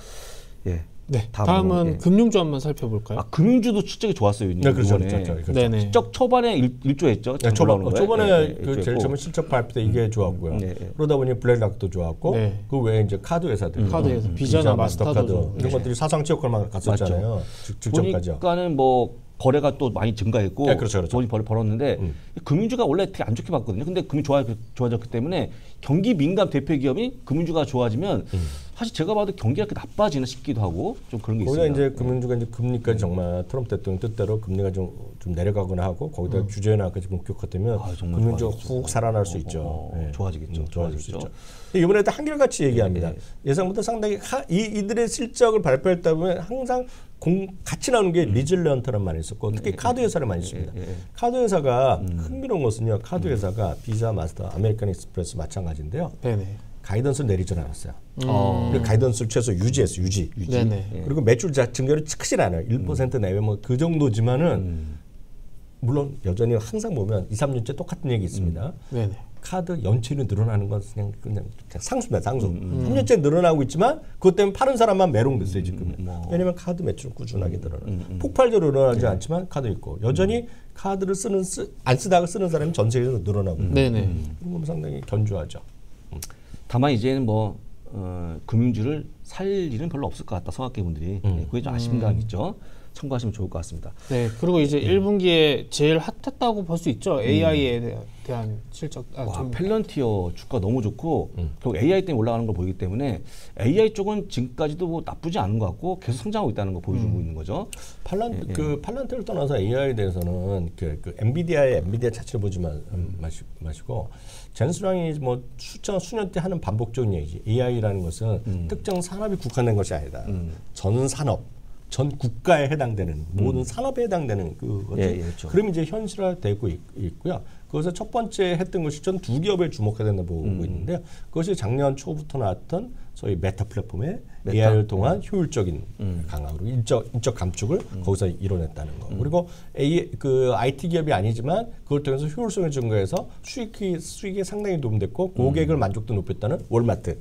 예. 네. 다음으로, 다음은 예. 금융주 한번 살펴볼까요? 아, 금융주도 실적이 좋았어요. 네, 그렇죠, 이번에. 그렇죠. 네네. 실적 초반에 일조했죠. 네, 초반에 예, 그 제일 일조했고. 처음에 실적 발표 때 이게 좋았고요. 네. 그러다 보니 블랙락도 좋았고 네. 그 외에 이제 카드 회사들, 카드 회사, 비자나 마스터카드 이런 것들이 사상 최고가만 갔었잖아요. 직전까지요. 보니까는 뭐 거래가 또 많이 증가했고 네, 그렇죠, 그렇죠. 돈이 벌었는데 금융주가 원래 되게 안 좋게 봤거든요. 근데 금융 좋아졌기 때문에 경기 민감 대표 기업이 금융주가 좋아지면 사실 제가 봐도 경기가 이렇게 나빠지나 싶기도 하고 좀 그런 게 거기다 있습니다. 이제 금융주가 이제 금리까지 정말 트럼프 대통령 뜻대로 금리가 좀 내려가거나 하고 거기다 규제 완화까지 본격화되면 정말 금융주가 좋아졌죠. 훅 살아날 수 있죠. 예. 좋아지겠죠. 좋아질 수 좋아지겠죠. 있죠. 이번에도 한결같이 얘기합니다. 예상보다 상당히 이들의 실적을 발표했다 보면 항상 같이 나오는 게 리즐런트란 말이 있었고 특히 카드 회사를 많이 씁니다. 카드 회사가 흥미로운 것은요. 카드 회사가 비자, 마스터, 아메리칸 익스프레스 마찬가지인데요. 네네. 가이던스를 내리진 않았어요. 그리고 가이던스를 최소 유지했어요. 유지. 네네. 그리고 매출 증가율이 크진 않아요. 1% 내외 뭐 그 정도지만은 물론 여전히 항상 보면 2, 3년째 똑같은 얘기 있습니다. 네네. 카드 연체율이 늘어나는 건 그냥 상수입니다. 상수. 3년째 늘어나고 있지만 그것 때문에 파는 사람만 메롱됐어요 지금. 왜냐하면 카드 매출은 꾸준하게 늘어나요. 폭발적으로 늘어나지 않지만 카드 있고 여전히 카드를 안 쓰다가 쓰는 사람이 전 세계적으로 늘어나고 있는 네네. 그런 건 상당히 견조하죠. 다만 이제는 뭐 금융주를 살 일은 별로 없을 것 같다. 성악계분들이 그게 좀 아쉬움감이 있죠. 참고하시면 좋을 것 같습니다. 네. 그리고 이제 1분기에 제일 핫했다고 볼 수 있죠. AI에 대한 실적. 와, 펠런티어 주가 너무 좋고 결국 AI 때문에 올라가는 걸 보이기 때문에 AI 쪽은 지금까지도 뭐 나쁘지 않은 것 같고 계속 성장하고 있다는 거 보여주고 있는 거죠. 팔란트를 떠나서 AI에 대해서는 그 엔비디아 자체를 보지 마시고 젠스랑이 뭐 수년 때 하는 반복적인 얘기지. AI라는 것은 특정 산업이 국한된 것이 아니다. 전 산업, 전 국가에 해당되는 모든 산업에 해당되는 그거지. 예, 그렇죠. 그럼 이제 현실화되고 있고요. 그것을 첫 번째 했던 것이 전 두 기업에 주목해야 된다 보고 있는데요. 그것이 작년 초부터 나왔던 소위 메타 플랫폼의 AI를 통한 효율적인 강화로 인적 감축을 거기서 이뤄냈다는 거. 그리고 IT 기업이 아니지만 그걸 통해서 효율성을 증가해서 수익이 상당히 도움됐고 고객을 만족도 높였다는 월마트.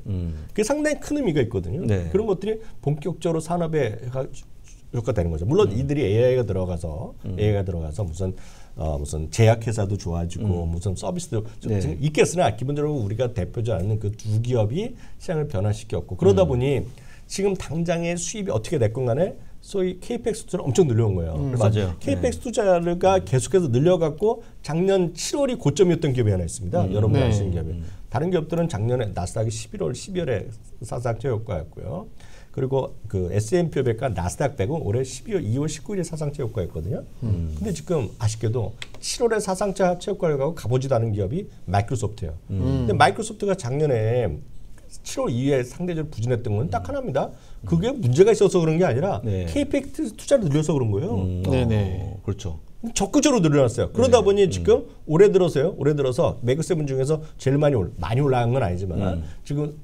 그게 상당히 큰 의미가 있거든요. 네. 그런 것들이 본격적으로 산업에 효과되는 거죠. 물론 이들이 AI가 들어가서 무슨 제약회사도 좋아지고 무슨 서비스도 네. 있겠으나 기본적으로 우리가 대표지 않는 그 두 기업이 시장을 변화시켰고 그러다 보니 지금 당장의 수입이 어떻게 됐건 간에 소위 KPX 투자를 엄청 늘려온 거예요. 그래서 맞아요. KPX 투자가 계속해서 늘려갖고 작년 7월이 고점이었던 기업이 하나 있습니다. 여러분이 네. 아시는 기업이. 다른 기업들은 작년에 나스닥이 11월, 12월에 사상 최고가였고요. 그리고 그 S&P 500과 나스닥 100은 올해 2월 19일에 사상체 효과였거든요. 근데 지금 아쉽게도 7월에 사상체 최고가를 가고 가보지도 않은 기업이 마이크로소프트예요. 근데 마이크로소프트가 작년에 7월 이후에 상대적으로 부진했던 건 딱 하나입니다. 그게 문제가 있어서 그런 게 아니라 네. KPX 투자를 늘려서 그런 거예요. 네네. 그렇죠. 적극적으로 늘어났어요. 그러다 보니 지금 올해 들어서 매그세븐 중에서 제일 많이 올라간 건 아니지만 지금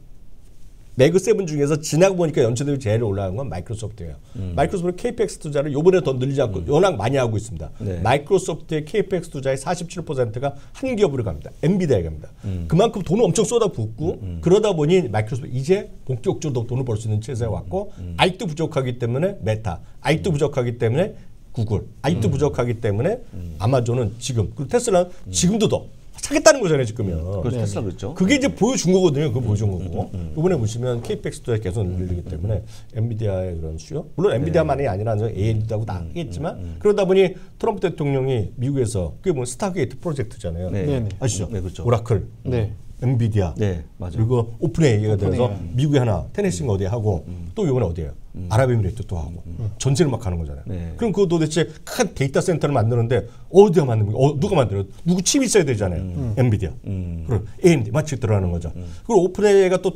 매그7 중에서 지나고 보니까 연체율이 제일 올라간 건 마이크로소프트예요. 마이크로소프트 KPX 투자를 요번에 더 늘리지 않고 워낙 많이 하고 있습니다. 네. 마이크로소프트의 KPX 투자의 47%가 한 기업으로 갑니다. 엔비디아에 갑니다. 그만큼 돈을 엄청 쏟아붓고 그러다 보니 마이크로소프트 이제 본격적으로 돈을 벌 수 있는 체제에 왔고 아직도 부족하기 때문에 메타, 아직도 부족하기 때문에 구글, 아직도 부족하기 때문에 아마존은 지금 그리고 테슬라는 지금도 더 사겠다는 거잖아요, 지금요. 그래서 테슬라 그랬죠. 그게 이제 보여준 거거든요. 그거 보여준 거고. 이번에 보시면 KPX도 계속 늘리기 때문에 엔비디아의 그런 수요. 물론 엔비디아만이 아니라 AMD하고 다 하겠지만 그러다 보니 트럼프 대통령이 미국에서 그게 뭐 스타게이트 프로젝트잖아요. 네네. 아시죠? 네, 그렇죠. 오라클, 네. 엔비디아, 네, 맞아요. 그리고 오픈AI가 돼서 미국에 하나, 테네시가 어디에 하고 또 이번에 어디에요? 아랍에미레이트 또 하고 전체를 막 하는 거잖아요. 네. 그럼 그거 도대체 큰 데이터 센터를 만드는데 어디가 만드는 거예요? 누가 만들어요? 누구 칩이 있어야 되잖아요. 엔비디아, 그리고 AMD 마치 들어가는 거죠. 그리고 오픈AI가 또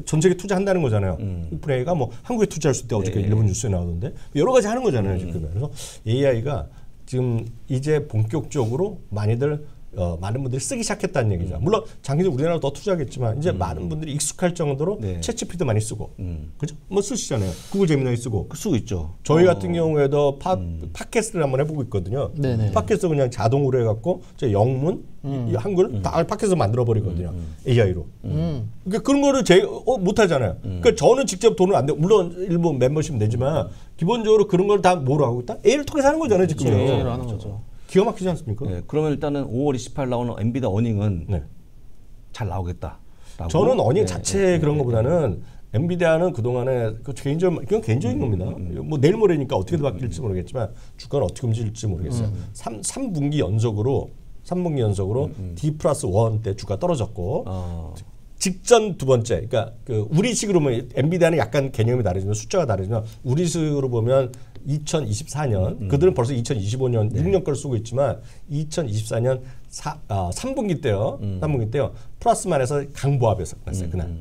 전 세계 투자한다는 거잖아요. 오픈AI가 뭐 한국에 투자했을 때 어저께 일본 뉴스에 나오던데 여러 가지 하는 거잖아요. 지금. 그래서 AI가 지금 이제 본격적으로 많이들 많은 분들이 쓰기 시작했다는 얘기죠. 물론 장기적으로 우리나라도 더 투자하겠지만 이제 많은 분들이 익숙할 정도로 네. 챗GPT도 많이 쓰고, 그죠? 뭐 쓰시잖아요. 구글 제미나이 쓰고. 쓰고 있죠. 저희 같은 경우에도 팟캐스트를 한번 해보고 있거든요. 네네. 팟캐스트 그냥 자동으로 해갖고 저 영문, 이 한글 다 팟캐스트 만들어 버리거든요. AI로. 그러니까 그런 거를 못하잖아요. 그러니까 저는 직접 돈을 안 내고 물론 일부 멤버십 내지만 기본적으로 그런 걸 다 뭐로 하고 있다? AI를 통해서 하는 거잖아요. 지금. AI로 하는 거죠. 기가 막히지 않습니까? 네, 그러면 일단은 5월 28일 나오는 엔비디아 어닝은 네. 잘 나오겠다. 저는 어닝 자체 그런 것보다는 엔비디아는 그동안에 그 개인적인 그건 개인적인 겁니다. 뭐 내일 모레니까 어떻게 바뀔지 모르겠지만 주가는 어떻게 움직일지 모르겠어요. 3분기 연속으로 D 플러스 1 때 주가 떨어졌고 직전 두 번째, 그러니까 그 우리식으로 보면 엔비디아는 약간 개념이 다르지만 숫자가 다르지만 우리식으로 보면 2024년 그들은 벌써 2025년 6년 걸 쓰고 있지만 2024년 3분기 때요. 3분기 때요. 플러스 마이너스 강보합에서 났어요. 그날.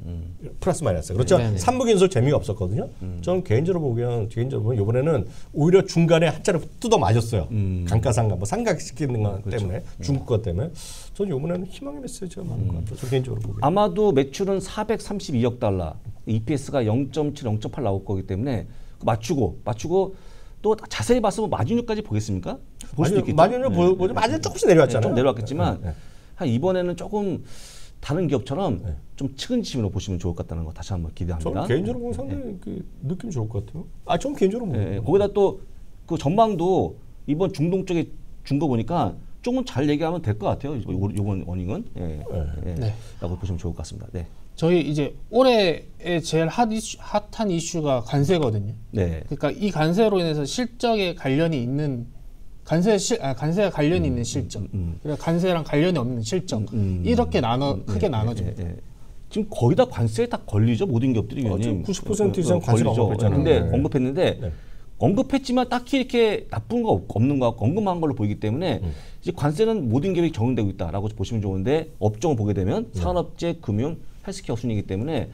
플러스 마이너스. 그렇죠. 네네. 3분기 연속 재미가 없었거든요. 저는 개인적으로 보면 이번에는 오히려 중간에 한자를 뜯어 맞았어요. 감가상각 뭐 상각시키는 것 때문에 중국 것 때문에 저는 이번에는 희망의 메시지가 많은 것 같아요. 저 개인적으로 보기에. 아마도 매출은 432억 달러, EPS가 0.7, 0.8 나올 거기 때문에 맞추고 또 자세히 봤으면 마진율까지 보겠습니까? 볼 수도 있겠죠. 마진율 보죠. 마진율 조금씩 내려왔잖아요. 좀 내려왔겠지만 한 이번에는 조금 다른 기업처럼 좀 측은지심으로 보시면 좋을 것 같다는 거 다시 한번 기대합니다. 저는 개인적으로 보면 상당히 그 느낌이 좋을 것 같아요. 좀 개인적으로 보면. 거기다 또 그 전망도 이번 중동 쪽에 준 거 보니까 조금 잘 얘기하면 될 것 같아요. 이번 어닝은 네. 라고 보시면 좋을 것 같습니다. 네. 저희 이제 올해의 제일 핫한 이슈가 관세거든요. 네. 그러니까 이 관세로 인해서 실적에 관련이 있는 관세가 관련이 있는 실적, 그러니까 관세랑 관련이 없는 실적 이렇게 크게 나눠집니다. 지금 거의 다 관세에 다 걸리죠 모든 기업들이. 지금 90% 이상 관세가 언급했잖아요. 근데 네. 언급했는데 언급했지만 딱히 이렇게 나쁜 거 없는 거 같고 언급한 걸로 보이기 때문에 이제 관세는 모든 기업이 적용되고 있다라고 보시면 좋은데 업종을 보게 되면 산업재, 금융, 헬스케어 순이기 때문에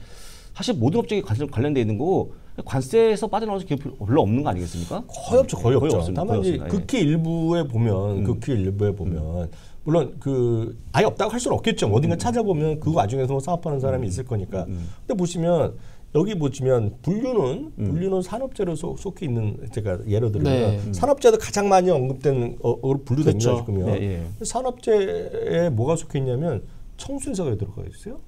사실 모든 업종이 관련돼 있는 거고 관세에서 빠져나오는 기업이 별로 없는 거 아니겠습니까? 거의 없죠. 거의 없죠. 없습니다. 다만 이제 극히 일부에 보면 물론 그 아예 없다고 할 수는 없겠죠. 어딘가 찾아보면 그 와중에서 뭐 사업하는 사람이 있을 거니까. 근데 보시면 여기 보시면 분류는 산업재로 속해 있는 제가 예를 들면 산업재도 가장 많이 언급된 분류됩니다. 그렇죠. 지금요. 산업재에 뭐가 속해 있냐면 청소회사가 들어가 있어요.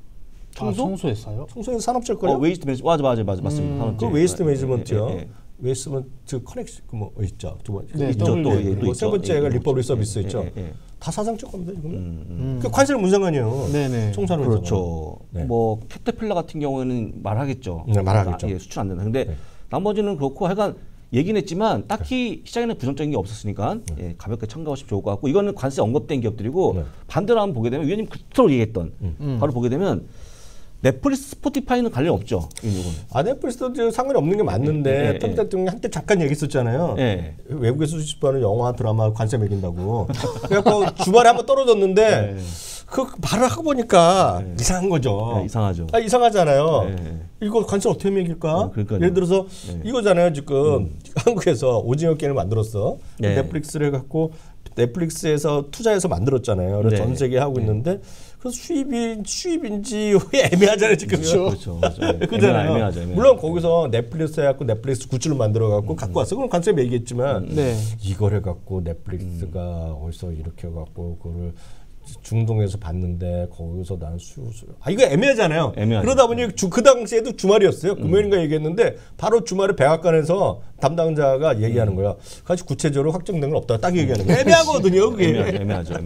청소했어요? 청소회사 산업재일걸요? 웨이스트 매니지먼트 맞습니다. 그 웨이스트 매니지먼트요. 웨이스트 커넥스 뭐 있죠. 두 번째. 네, 있죠. 또 세 번째가 리퍼블릭 서비스 있죠. 다 사상적 겁니다, 지금. 그 관세를 문상관이에요. 네네. 청산을 그렇죠. 네. 뭐 캐터필러 같은 경우에는 말하겠죠. 네, 말하겠죠. 수출 안 된다. 근데 나머지는 그렇고 하여간 얘기는 했지만 딱히 시장에는 부정적인 게 없었으니까 가볍게 참가하시면 좋을 것 같고 이거는 관세 언급된 기업들이고 반대로 한번 보게 되면 위원님 그토록 얘기했던 바로 보게 되면 넷플릭스, 스포티파이는 관련 없죠. 이거는. 넷플릭스도 상관이 없는 게 맞는데 트럼프 대통령이 한때 잠깐 얘기했었잖아요. 외국에서 수출하는 영화, 드라마 관세 매긴다고. 그래갖고 주말에 한번 떨어졌는데 그 말을 하고 보니까 이상한 거죠. 이상하죠. 이상하잖아요. 이거 관세 어떻게 매길까? 예를 들어서 이거잖아요. 지금 한국에서 오징어 게임을 만들었어. 넷플릭스를 해갖고 넷플릭스에서 투자해서 만들었잖아요. 그래서 전 세계에 하고 있는데 그 수입인지 애매하잖아요 지금. 그렇죠. 그잖아요. 애매하죠. 물론 거기서 넷플릭스 해갖고 넷플릭스 굿즈를 만들어갖고 갖고 왔어. 그럼 관세 매기겠지만 이걸 해갖고 넷플릭스가 어디서 이렇게 해갖고 그거를 중동에서 봤는데 거기서 난 이거 애매하잖아요. 그러다 보니 그 당시에도 주말이었어요. 금요일인가 얘기했는데 바로 주말에 백악관에서 담당자가 얘기하는 거야. 같이 구체적으로 확정된 건 없다. 딱 얘기하는 거야. 애매하거든요. 그게. 애매하죠.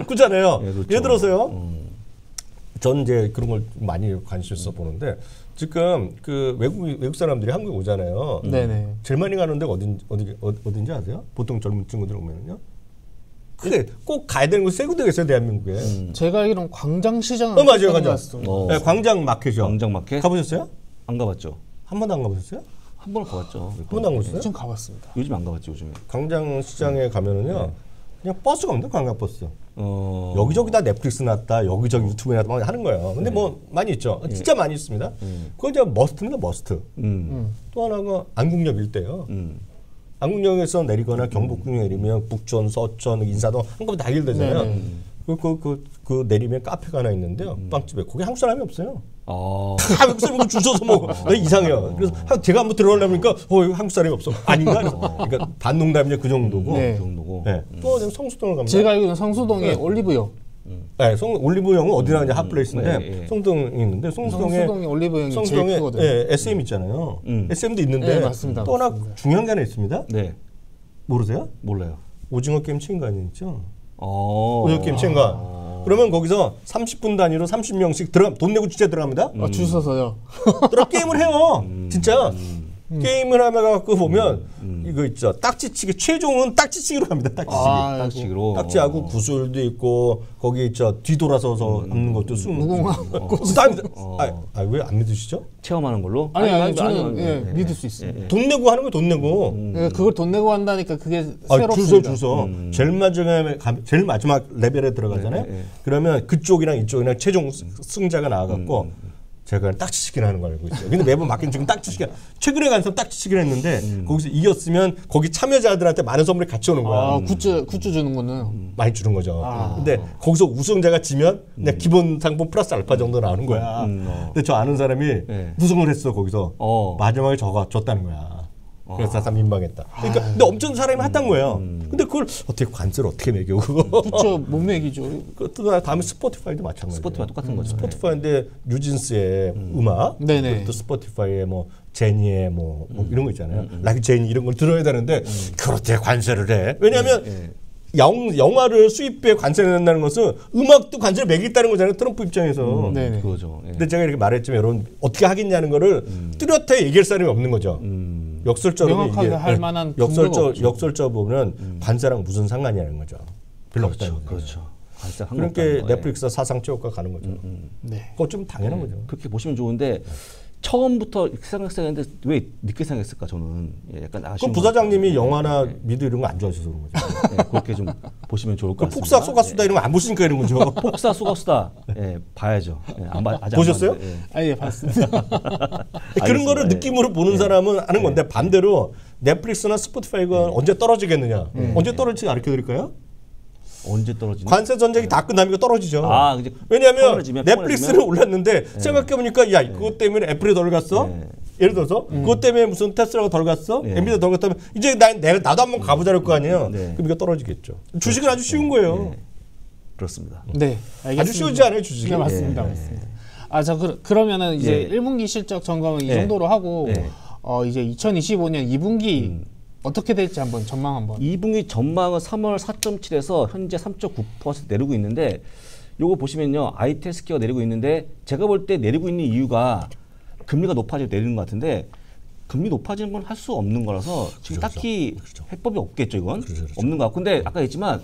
그잖아요. 그렇죠. 예를 들어서요. 전 이제 그런 걸 많이 관심 있어 보는데 지금 그 외국 사람들이 한국에 오잖아요. 네네. 제일 많이 가는 데가 어딘지 아세요? 보통 젊은 친구들 오면은요. 그래 꼭 가야 되는 곳 세 군데가 있어요 대한민국에. 제가 알기로는 광장시장. 맞아요, 맞아요. 네, 광장 마켓이요. 광장 마켓 가보셨어요? 안 가봤죠. 한 번도 안 가보셨어요? 한 번은 가봤죠. 한 번도 안 가보셨어요? 요즘 가봤습니다. 요즘 안 가봤죠. 요즘에. 광장 시장에 가면은요. 그냥 버스가 없는데 관광 버스. 여기저기 다 넷플릭스 났다, 여기저기 유튜브에 났다 막 하는 거예요. 근데 뭐 많이 있죠. 진짜 많이 있습니다. 그건 이제 머스트입니다, 머스트. 또 하나가 안국역 일대요. 안국역에서 내리거나 경복궁에 내리면 북촌, 서촌, 인사동 한꺼번에 다 연결되잖아요. 그 내리면 카페가 하나 있는데요. 빵집에 거기 한국 사람이 없어요. 다 외국 사람이 줄 서서 먹어. 나 이상해요. 그래서 제가 한번 들어가려니까 이거 한국 사람이 없어. 아닌가? 그러니까 반농담이냐 그 정도고. 네. 그 정도고. 네. 또 성수동을 갑니다. 제가 알기로는 성수동에 올리브영. 네, 올리브영은 어디나 이제 핫플레이스인데 성수동이 있는데 성수동에 올리브영이 제일 성수동에 크거든요. SM 있잖아요. SM도 있는데 네, 맞습니다. 또 하나 맞습니다. 중요한 게 하나 있습니다. 네. 모르세요? 몰라요. 오징어 게임 체인관이 있죠. 어. 오징어 게임 체인관. 그러면 거기서 30분 단위로 30명씩 돈 내고 진짜 들어갑니다. 줄 서서요. 게임을 해요. 진짜. 게임을 하면서 보면 이거 있죠. 딱지치기 최종은 딱지치기로 갑니다. 딱지치기. 딱지치기로. 딱지하고 구슬도 있고 거기 있죠. 뒤돌아서서 앉는 것도 무궁화 왜 안 믿으시죠? 체험하는 걸로? 아니 저는 믿을 수 있습니다. 돈 내고 하는 거 돈 내고. 그걸 돈 내고 한다니까 그게 새롭습니다. 줄서 제일 마지막 레벨에 들어가잖아요. 그러면 그쪽이랑 이쪽이랑 최종 승자가 나와갖고 제가 딱지치기를 하는 걸 알고 있어요. 근데 매번 맡긴 지금 딱지치기 최근에 간 사람 딱지치기를 했는데 거기서 이겼으면 거기 참여자들한테 많은 선물이 같이 오는 거야. 굿즈 주는 거는 많이 주는 거죠. 근데 거기서 우승자가 지면 그냥 기본 상품 플러스 알파 정도 나오는 거야. 근데 저 아는 사람이 우승을 했어 거기서. 마지막에 저가 졌다는 거야. 그래서 사람 민망했다. 그러니까 근데 엄청 사람이 핫한 거예요. 근데 그걸 어떻게 관세를 어떻게 매겨 그거? 그쵸 못 매기죠. 또 다음에 스포티파이도 마찬가지예요. 스포티파이 똑같은 거죠. 스포티파이인데 뉴진스의 음악, 네네. 또 스포티파이의 뭐 제니의 뭐 이런 거 있잖아요. 라기 제니 이런 걸 들어야 되는데 그렇게 관세를 해. 왜냐하면 영화를 수입비에 관세를 낸다는 것은 음악도 관세를 매기겠다는 거잖아요. 트럼프 입장에서. 네네. 그거죠. 근데 제가 이렇게 말했지만 여러분 어떻게 하겠냐는 거를 뚜렷하게 얘기할 사람이 없는 거죠. 역설적으로 명확하게 할 만한 근거가 없죠. 역설적 보면 관세랑 무슨 상관이라는 거죠. 별로 없다는 거죠. 그렇죠. 그러니까 넷플릭스 사상 최고가 가는 거죠. 네. 그거 좀 당연한 거죠. 그렇게 보시면 좋은데 처음부터 이렇게 생각했는데 왜 늦게 생각했을까 저는 약간 그 아쉬운. 부사장님이 영화나 미드 이런 거 안 좋아하셔서 그런 거죠. 그렇게 좀 보시면 좋을 것 같습니다. 폭사 쏘가수다 이런 거 안 보시니까 이런 거죠. 폭사 쏘가수다 봐야죠. 아직 보셨어요? 안 봤는데, 예 봤습니다. 그런 거를 알겠습니다. 느낌으로 보는 사람은 하는 건데 반대로 넷플릭스나 스포티파이가 언제 떨어지겠느냐? 언제 떨어질지 가르쳐 드릴까요? 언제 떨어지나? 관세 전쟁이 다 끝나면 떨어지죠. 이제 왜냐하면 평온해지면 넷플릭스는 올랐는데 생각해보니까 야 그것 때문에 애플이 덜 갔어? 예를 들어서 그것 때문에 무슨 테슬라가 덜 갔어? 엔비디아 덜 갔다면 이제 나도 한번 가보자 할 거 아니에요. 그럼 이거 떨어지겠죠. 주식은 아주 쉬운 거예요. 그렇습니다. 네, 알겠습니다. 아주 쉬우지 않아요 주식이? 네, 맞습니다. 맞습니다. 자 그러면은 이제 1분기 실적 점검은 이 정도로 하고 이제 2025년 2분기 어떻게 될지 한번 전망 한번. 2분기 전망은 3월 4.7에서 현재 3.9% 내리고 있는데 요거 보시면요. IT스퀘어가 내리고 있는데 제가 볼 때 내리고 있는 이유가 금리가 높아지고 내리는 것 같은데 금리 높아지는 건 할 수 없는 거라서 지금 딱히 해법이 없겠죠. 이건 없는 것 같고 근데 아까 했지만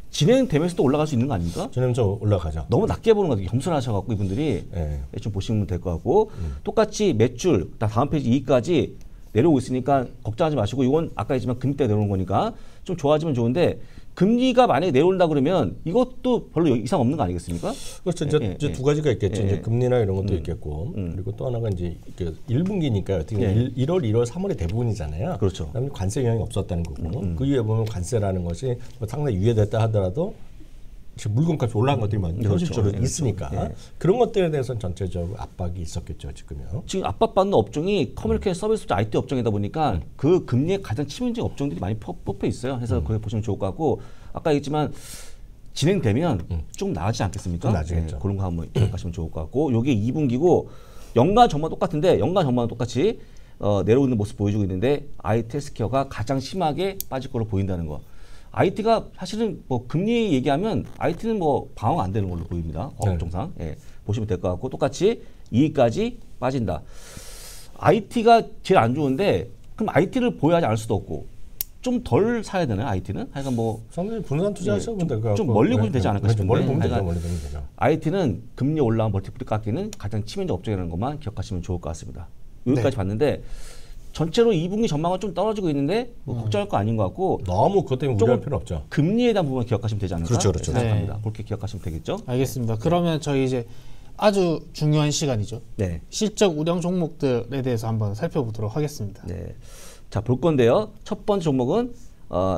진행되면서도 올라갈 수 있는 거 아닙니까? 진행서 올라가죠. 너무 낮게 보는 거 같아요. 겸손하셔갖고 이분들이 좀 보시면 될 것 같고 똑같이 매출 다음 페이지 2까지 내려오고 있으니까 걱정하지 마시고 이건 아까 했지만 금리 때 내려오는 거니까 좀 좋아지면 좋은데 금리가 만약에 내려온다 그러면 이것도 별로 이상 없는 거 아니겠습니까? 그렇죠. 이제 두 가지가 있겠죠. 이제 금리나 이런 것도 있겠고 그리고 또 하나가 이제 1분기니까 어떻게 1월, 2월, 3월이 대부분이잖아요. 그렇죠. 그다음에 관세 영향이 없었다는 거고 그 이후에 보면 관세라는 것이 뭐 상당히 유예됐다 하더라도 지금 물건값이 올라간 것들이 현실적으로 있으니까 그런 것들에 대해서는 전체적으로 압박이 있었겠죠 지금요. 지금 압박받는 업종이 커뮤니케이션 서비스 IT 업종이다 보니까 그 금리에 가장 치명적인 업종들이 많이 뽑혀 있어요. 그래서 그걸 보시면 좋을 것 같고 아까 얘기했지만 진행되면 좀 나아지지 않겠습니까? 좀 나아지겠죠. 그런 거 한번 기억하시면 좋을 것 같고 이게 2분기고 연간 전망 똑같은데 연간 전망은 똑같이 내려오는 모습 보여주고 있는데 IT스퀘어가 가장 심하게 빠질 걸로 보인다는 거. IT가 사실은 뭐 금리 얘기하면 IT는 뭐 방어가 안 되는 걸로 보입니다. 업종상 보시면 될 것 같고 똑같이 이익까지 빠진다. IT가 제일 안 좋은데 그럼 IT를 보유하지 않을 수도 없고 좀 덜 사야 되나요? IT는? 하여간 뭐 상당히 분산 투자하시면 될 것 같고 좀 멀리 보면 되지 않을까 싶은데 멀리 보면 되죠. 멀리 보면 되죠. IT는 금리 올라온 멀티플이 깎이는 가장 치명적 업종이라는 것만 기억하시면 좋을 것 같습니다. 여기까지 봤는데 전체로 2분기 전망은 좀 떨어지고 있는데 뭐 걱정할 거 아닌 것 같고 너무 그것 때문에 우려할 필요 없죠. 금리에 대한 부분 기억하시면 되지 않을까 그렇죠. 생각합니다. 그렇게 기억하시면 되겠죠. 알겠습니다. 그러면 저희 이제 아주 중요한 시간이죠. 네. 실적 우량 종목들에 대해서 한번 살펴보도록 하겠습니다. 네. 자, 볼 건데요. 첫 번째 종목은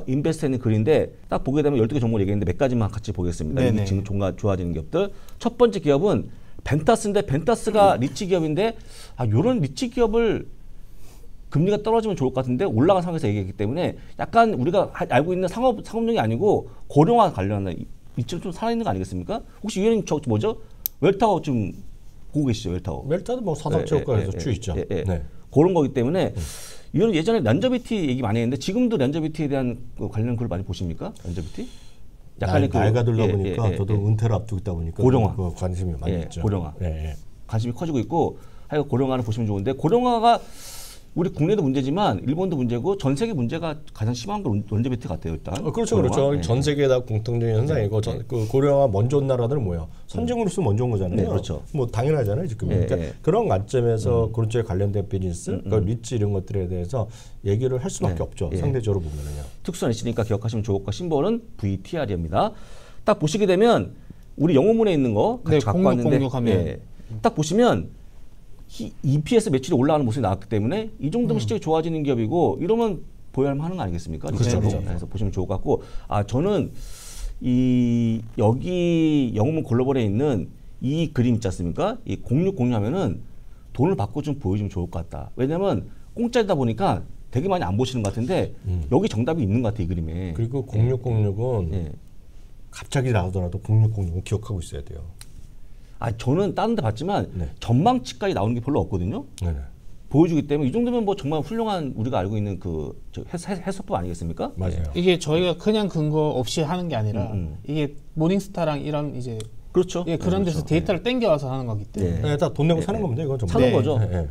인베스트는 글인데 딱 보게 되면 12개 종목을 얘기했는데 몇 가지만 같이 보겠습니다. 네네. 이게 지금 좋아지는 기업들. 첫 번째 기업은 벤타스인데 벤타스가 리치 기업인데 이런 리치 기업을 금리가 떨어지면 좋을 것 같은데 올라간 상황에서 얘기했기 때문에 약간 우리가 알고 있는 상업용이 아니고 고령화 관련한 이쯤 좀 살아있는 거 아니겠습니까? 혹시 위원님 저 뭐죠? 웰타워 좀 보고 계시죠? 웰타워. 웰타도 뭐 사상체육관에서 주 있죠. 네. 그런 거기 때문에 이거는 예전에 런저비티 얘기 많이 했는데 지금도 런저비티에 대한 그 관련 글을 많이 보십니까? 런저비티? 나이가 들다 보니까 저도 은퇴를 앞두고 있다 보니까 고령화 그 관심이 많이 있죠. 고령화 예. 관심이 커지고 있고 하여간 고령화를 보시면 좋은데 고령화가 우리 국내도 문제지만 일본도 문제고 전 세계 문제가 가장 심한 건 런저비티 같아요 일단. 그렇죠, 고령화. 그렇죠. 전 세계에 다 공통적인 현상이고 그 고령화 먼저 온 나라들은 뭐예요? 선진국으로서 먼저 온 거잖아요. 네, 그렇죠. 뭐 당연하잖아요 지금. 그러니까 그런 관점에서 그런 쪽에 관련된 비즈니스, 그 리치 이런 것들에 대해서 얘기를 할 수밖에 없죠. 상대적으로 보면은요. 특수한 이시니까 기억하시면 좋을 것 같고 심볼은 VTR입니다. 딱 보시게 되면 우리 영어문에 있는 거 같이 네, 갖고 왔는데 0606 하면. 딱 보시면 EPS 매출이 올라가는 모습이 나왔기 때문에 이 정도면 실적이 좋아지는 기업이고 이러면 보여야 하는 거 아니겠습니까? 그렇죠. 그래서 보시면 좋을 것 같고 저는 여기 영어문 글로벌에 있는 이 그림 있지 않습니까? 이 0606 하면은 돈을 받고 좀 보여주면 좋을 것 같다. 왜냐면 공짜다 보니까 되게 많이 안 보시는 것 같은데 여기 정답이 있는 것 같아 이 그림에. 그리고 0606은 갑자기 나오더라도 0606은 기억하고 있어야 돼요. 저는 다른 데 봤지만 전망치까지 나오는 게 별로 없거든요. 네네. 보여주기 때문에 이 정도면 뭐 정말 훌륭한 우리가 알고 있는 그 해석법 아니겠습니까? 맞아요. 이게 저희가 그냥 근거 없이 하는 게 아니라 이게 모닝스타랑 이런 이제 그렇죠. 그런 데서 데이터를 땡겨와서 하는 거기 때문에 다 돈 내고 사는 겁니다. 이건 전부. 사는 거죠. 네.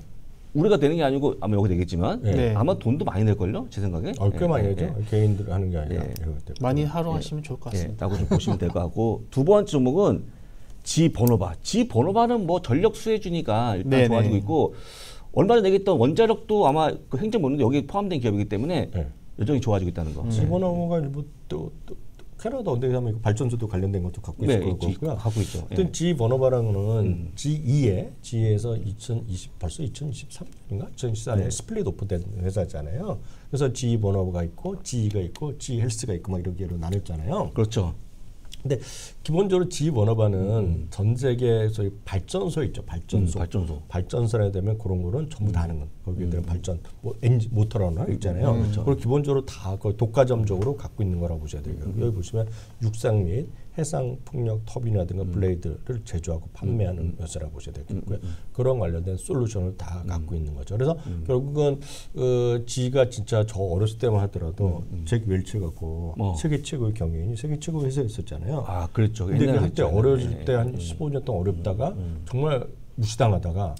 우리가 되는 게 아니고 아마 여기 되겠지만 네. 아마 돈도 많이 낼걸요? 제 생각에. 꽤 많이 하죠. 개인들 하는 게 아니라 이런 것들. 많이 활용하시면 좋을 것 같습니다. 라고 좀 보시면 될 것 같고 두 번째 종목은 지버너바는 뭐 전력 수혜주니까 일단 네네. 좋아지고 있고 얼마 전에 얘기했던 원자력도 아마 그 행정본도 여기에 포함된 기업이기 때문에 여전히 좋아지고 있다는 거. 지버너가 뭐또 캐나다 어디 가면 발전소도 관련된 것도 갖고 있을 거고요. 갖고 있죠. 어떤 지버너바라는 G에서 벌써 2023년인가 2024년에 스플릿 오프된 회사잖아요. 그래서 지버너바가 있고 G가 있고 G헬스가 있고 막 이렇게로 나눴잖아요. 그렇죠. 근데 기본적으로 지버너바는 전 세계 소위 발전소 있죠. 발전소라 되면 그런 거는 전부 다 하는 건. 거기들은 발전, 뭐 엔진 모터라는 거 있잖아요. 그걸 기본적으로 다 거의 독과점적으로 갖고 있는 거라고 보셔야 돼요. 여기 보시면 육상 및 해상 풍력 터빈이라든가 블레이드를 제조하고 판매하는 회사라고 보셔야 되겠고요. 그런 관련된 솔루션을 다 갖고 있는 거죠. 그래서 결국은 지가 진짜 저 어렸을 때만 하더라도 잭 웰치 갖고 세계 최고의 경영인이 세계 최고의 회사였었잖아요. 그렇죠. 근데 그때 어렸을 때 한 15년 동안 어렵다가 정말 무시당하다가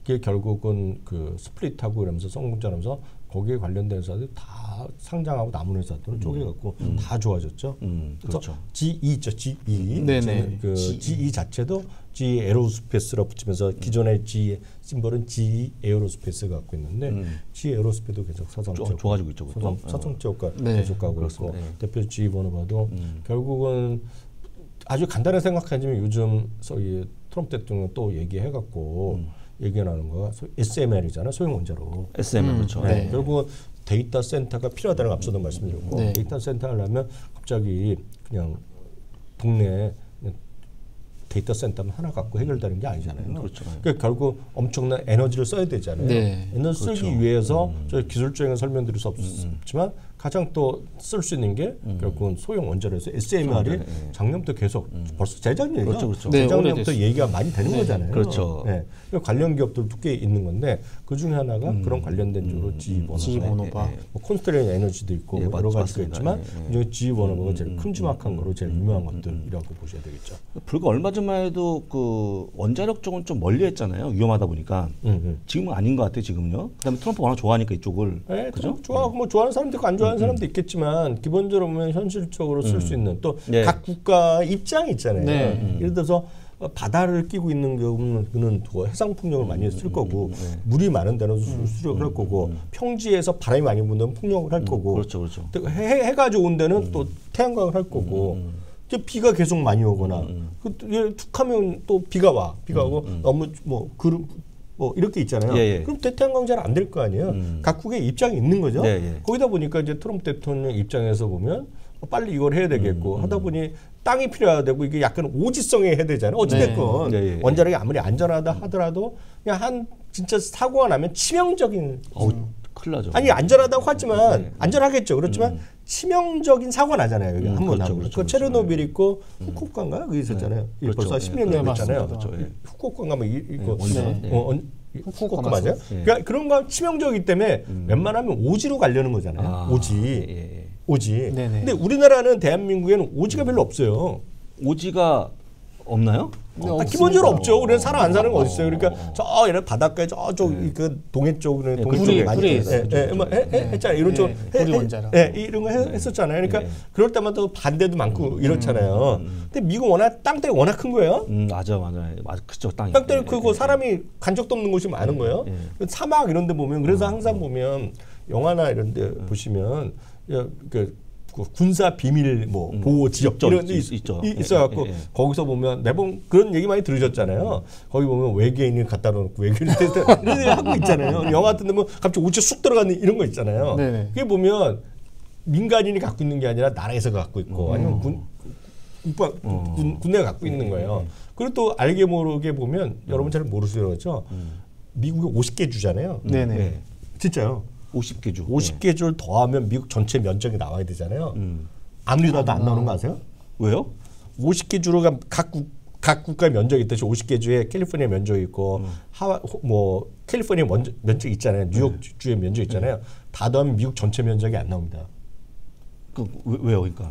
그게 결국은 그 스플릿하고 이러면서 성공자라면서 거기에 관련된 회사들이 다 상장하고 남은 회사들은 쪼개갖고 다 좋아졌죠. 그래서 그렇죠. GE 있죠. GE. 네네. 그 GE 자체도 GE 에어로스페이스라고 붙이면서 기존의 GE 심벌은 GE 에어로스페이스가 갖고 있는데 GE 에어로스페이스도 계속 사상체육 좋아지고 있죠. 사상체육과 네. 계속 가고 있고 대표 GE 버너바도 결국은 아주 간단하게 생각하지만 요즘 소위 트럼프 대통령 또 얘기해갖고 얘기하는 거가 SMR이잖아요. 소형 원자로. SMR 그렇죠. 네. 결국 데이터 센터가 필요하다는 걸 앞서도 말씀드렸고 데이터 센터 하려면 갑자기 그냥 동네에 데이터 센터만 하나 갖고 해결되는 게 아니잖아요. 그렇죠. 그러니까 결국 엄청난 에너지를 써야 되잖아요. 네. 에너지 쓰기 위해서 저희 기술적인 설명드릴 수 없지만 가장 또 쓸 수 있는 게 결국은 소형 원자로에서 SMR이 작년부터 계속 벌써 재작년이죠. 그렇죠. 네, 재작년부터 오래됐어요. 얘기가 많이 되는 거잖아요. 그렇죠. 네. 관련 기업들 꽤 있는 건데 그 중에 하나가 그런 관련된 쪽으로 지버너바. 뭐 콘스트레인 에너지도 있고 뭐 여러 가지가 있지만 이제 지버너바가 제일 큼지막한 거로 제일 유명한 것들이라고 보셔야 되겠죠. 불과 얼마 전만 해도 그 원자력 쪽은 좀 멀리했잖아요. 위험하다 보니까 지금은 아닌 것 같아요. 지금요. 그다음에 트럼프 워낙 좋아하니까 이쪽을. 네, 그죠? 좋아하고 뭐 좋아하는 사람도 있고 안 좋아하는 사람도 있겠지만 기본적으로 보면 현실적으로 쓸 수 있는 또 각 국가 입장이 있잖아요. 예를 들어서 바다를 끼고 있는 경우는 해상 풍력을 많이 쓸 거고 물이 많은 데는 수력을 할 거고 평지에서 바람이 많이 부는 데는 풍력을 할 거고 그렇죠. 또 해가 좋은 데는 또 태양광을 할 거고 비가 계속 많이 오거나 툭하면 또 비가 오고 너무 뭐 뭐 이렇게 있잖아요. 예, 예. 그럼 대태양강제는 안 될 거 아니에요. 각국의 입장이 있는 거죠. 네, 예. 거기다 보니까 이제 트럼프 대통령 입장에서 보면 빨리 이걸 해야 되겠고 하다 보니 땅이 필요하다고 이게 약간 오지성에 해야 되잖아요. 어찌됐건 네, 예, 예. 원자력이 아무리 안전하다 하더라도 그냥 한 진짜 사고가 나면 치명적인 큰일 나죠. 아니 안전하다고 하지만 네. 안전하겠죠. 그렇지만 치명적인 사고가 나잖아요. 여기 한번 그렇죠, 나면. 그렇죠, 그 체르노빌 있고 후쿠오카인가 그게 있었잖아요. 이게 그렇죠. 벌써 예. 10년 네, 됐잖아요. 맞습니다. 그렇죠. 예. 후쿠오카인가 뭐 이거 원전. 예. 후쿠오카 맞아요? 예. 그러니까 그런 거 치명적이기 때문에 웬만하면 오지로 가려는 거잖아요. 오지. 예, 예. 오지. 네네. 근데 우리나라는 대한민국에는 오지가 별로 없어요. 오지가 없나요? 네, 기본적으로 없습니다. 없죠. 우리는 사람 안 사는 거 어디 있어요? 그러니까 저 이런 바닷가에 저쪽 그 동해 쪽은 동해 쪽에 많이 구리에 했잖아요. 이런 쪽 구리 원자력. 이런 거 했었잖아요. 그러니까 그럴 때마다 반대도 많고 이렇잖아요. 근데 미국 워낙 땅덩이 워낙 큰 거예요. 맞아. 그쪽 땅이. 땅덩이 크고 사람이 간 적도 없는 곳이 많은 거예요. 사막 이런 데 보면 그래서 항상 보면 영화나 이런 데 보시면 그 군사 비밀 뭐 보호 지역 있죠, 이런 데 있죠. 있어갖고 거기서 보면 매번 그런 얘기 많이 들으셨잖아요. 거기 보면 외계인을 갖다 놓고 외계인 이런 얘기 하고 있잖아요. 영화 같은 데 보면 갑자기 우체 쑥 들어가는 이런 거 있잖아요. 네네. 그게 보면 민간인이 갖고 있는 게 아니라 나라에서 갖고 있고 아니면 군대가 갖고 있는 거예요. 그리고 또 알게 모르게 보면 여러분 잘 모르시죠, 그렇죠? 미국이 50개 주잖아요. 네네. 진짜요. 50개 주. 50개 주를 더하면 미국 전체 면적이 나와야 되잖아요. 아무리 봐도 안 나오는 거 아세요? 왜요? 50개 주로가 각 국가의 면적이 있듯이 50개 주에 캘리포니아 면적이 있고 뭐 캘리포니아 면적 있잖아요. 뉴욕 주의 면적 있잖아요. 다 더하면 미국 전체 면적이 안 나옵니다. 왜요? 그러니까.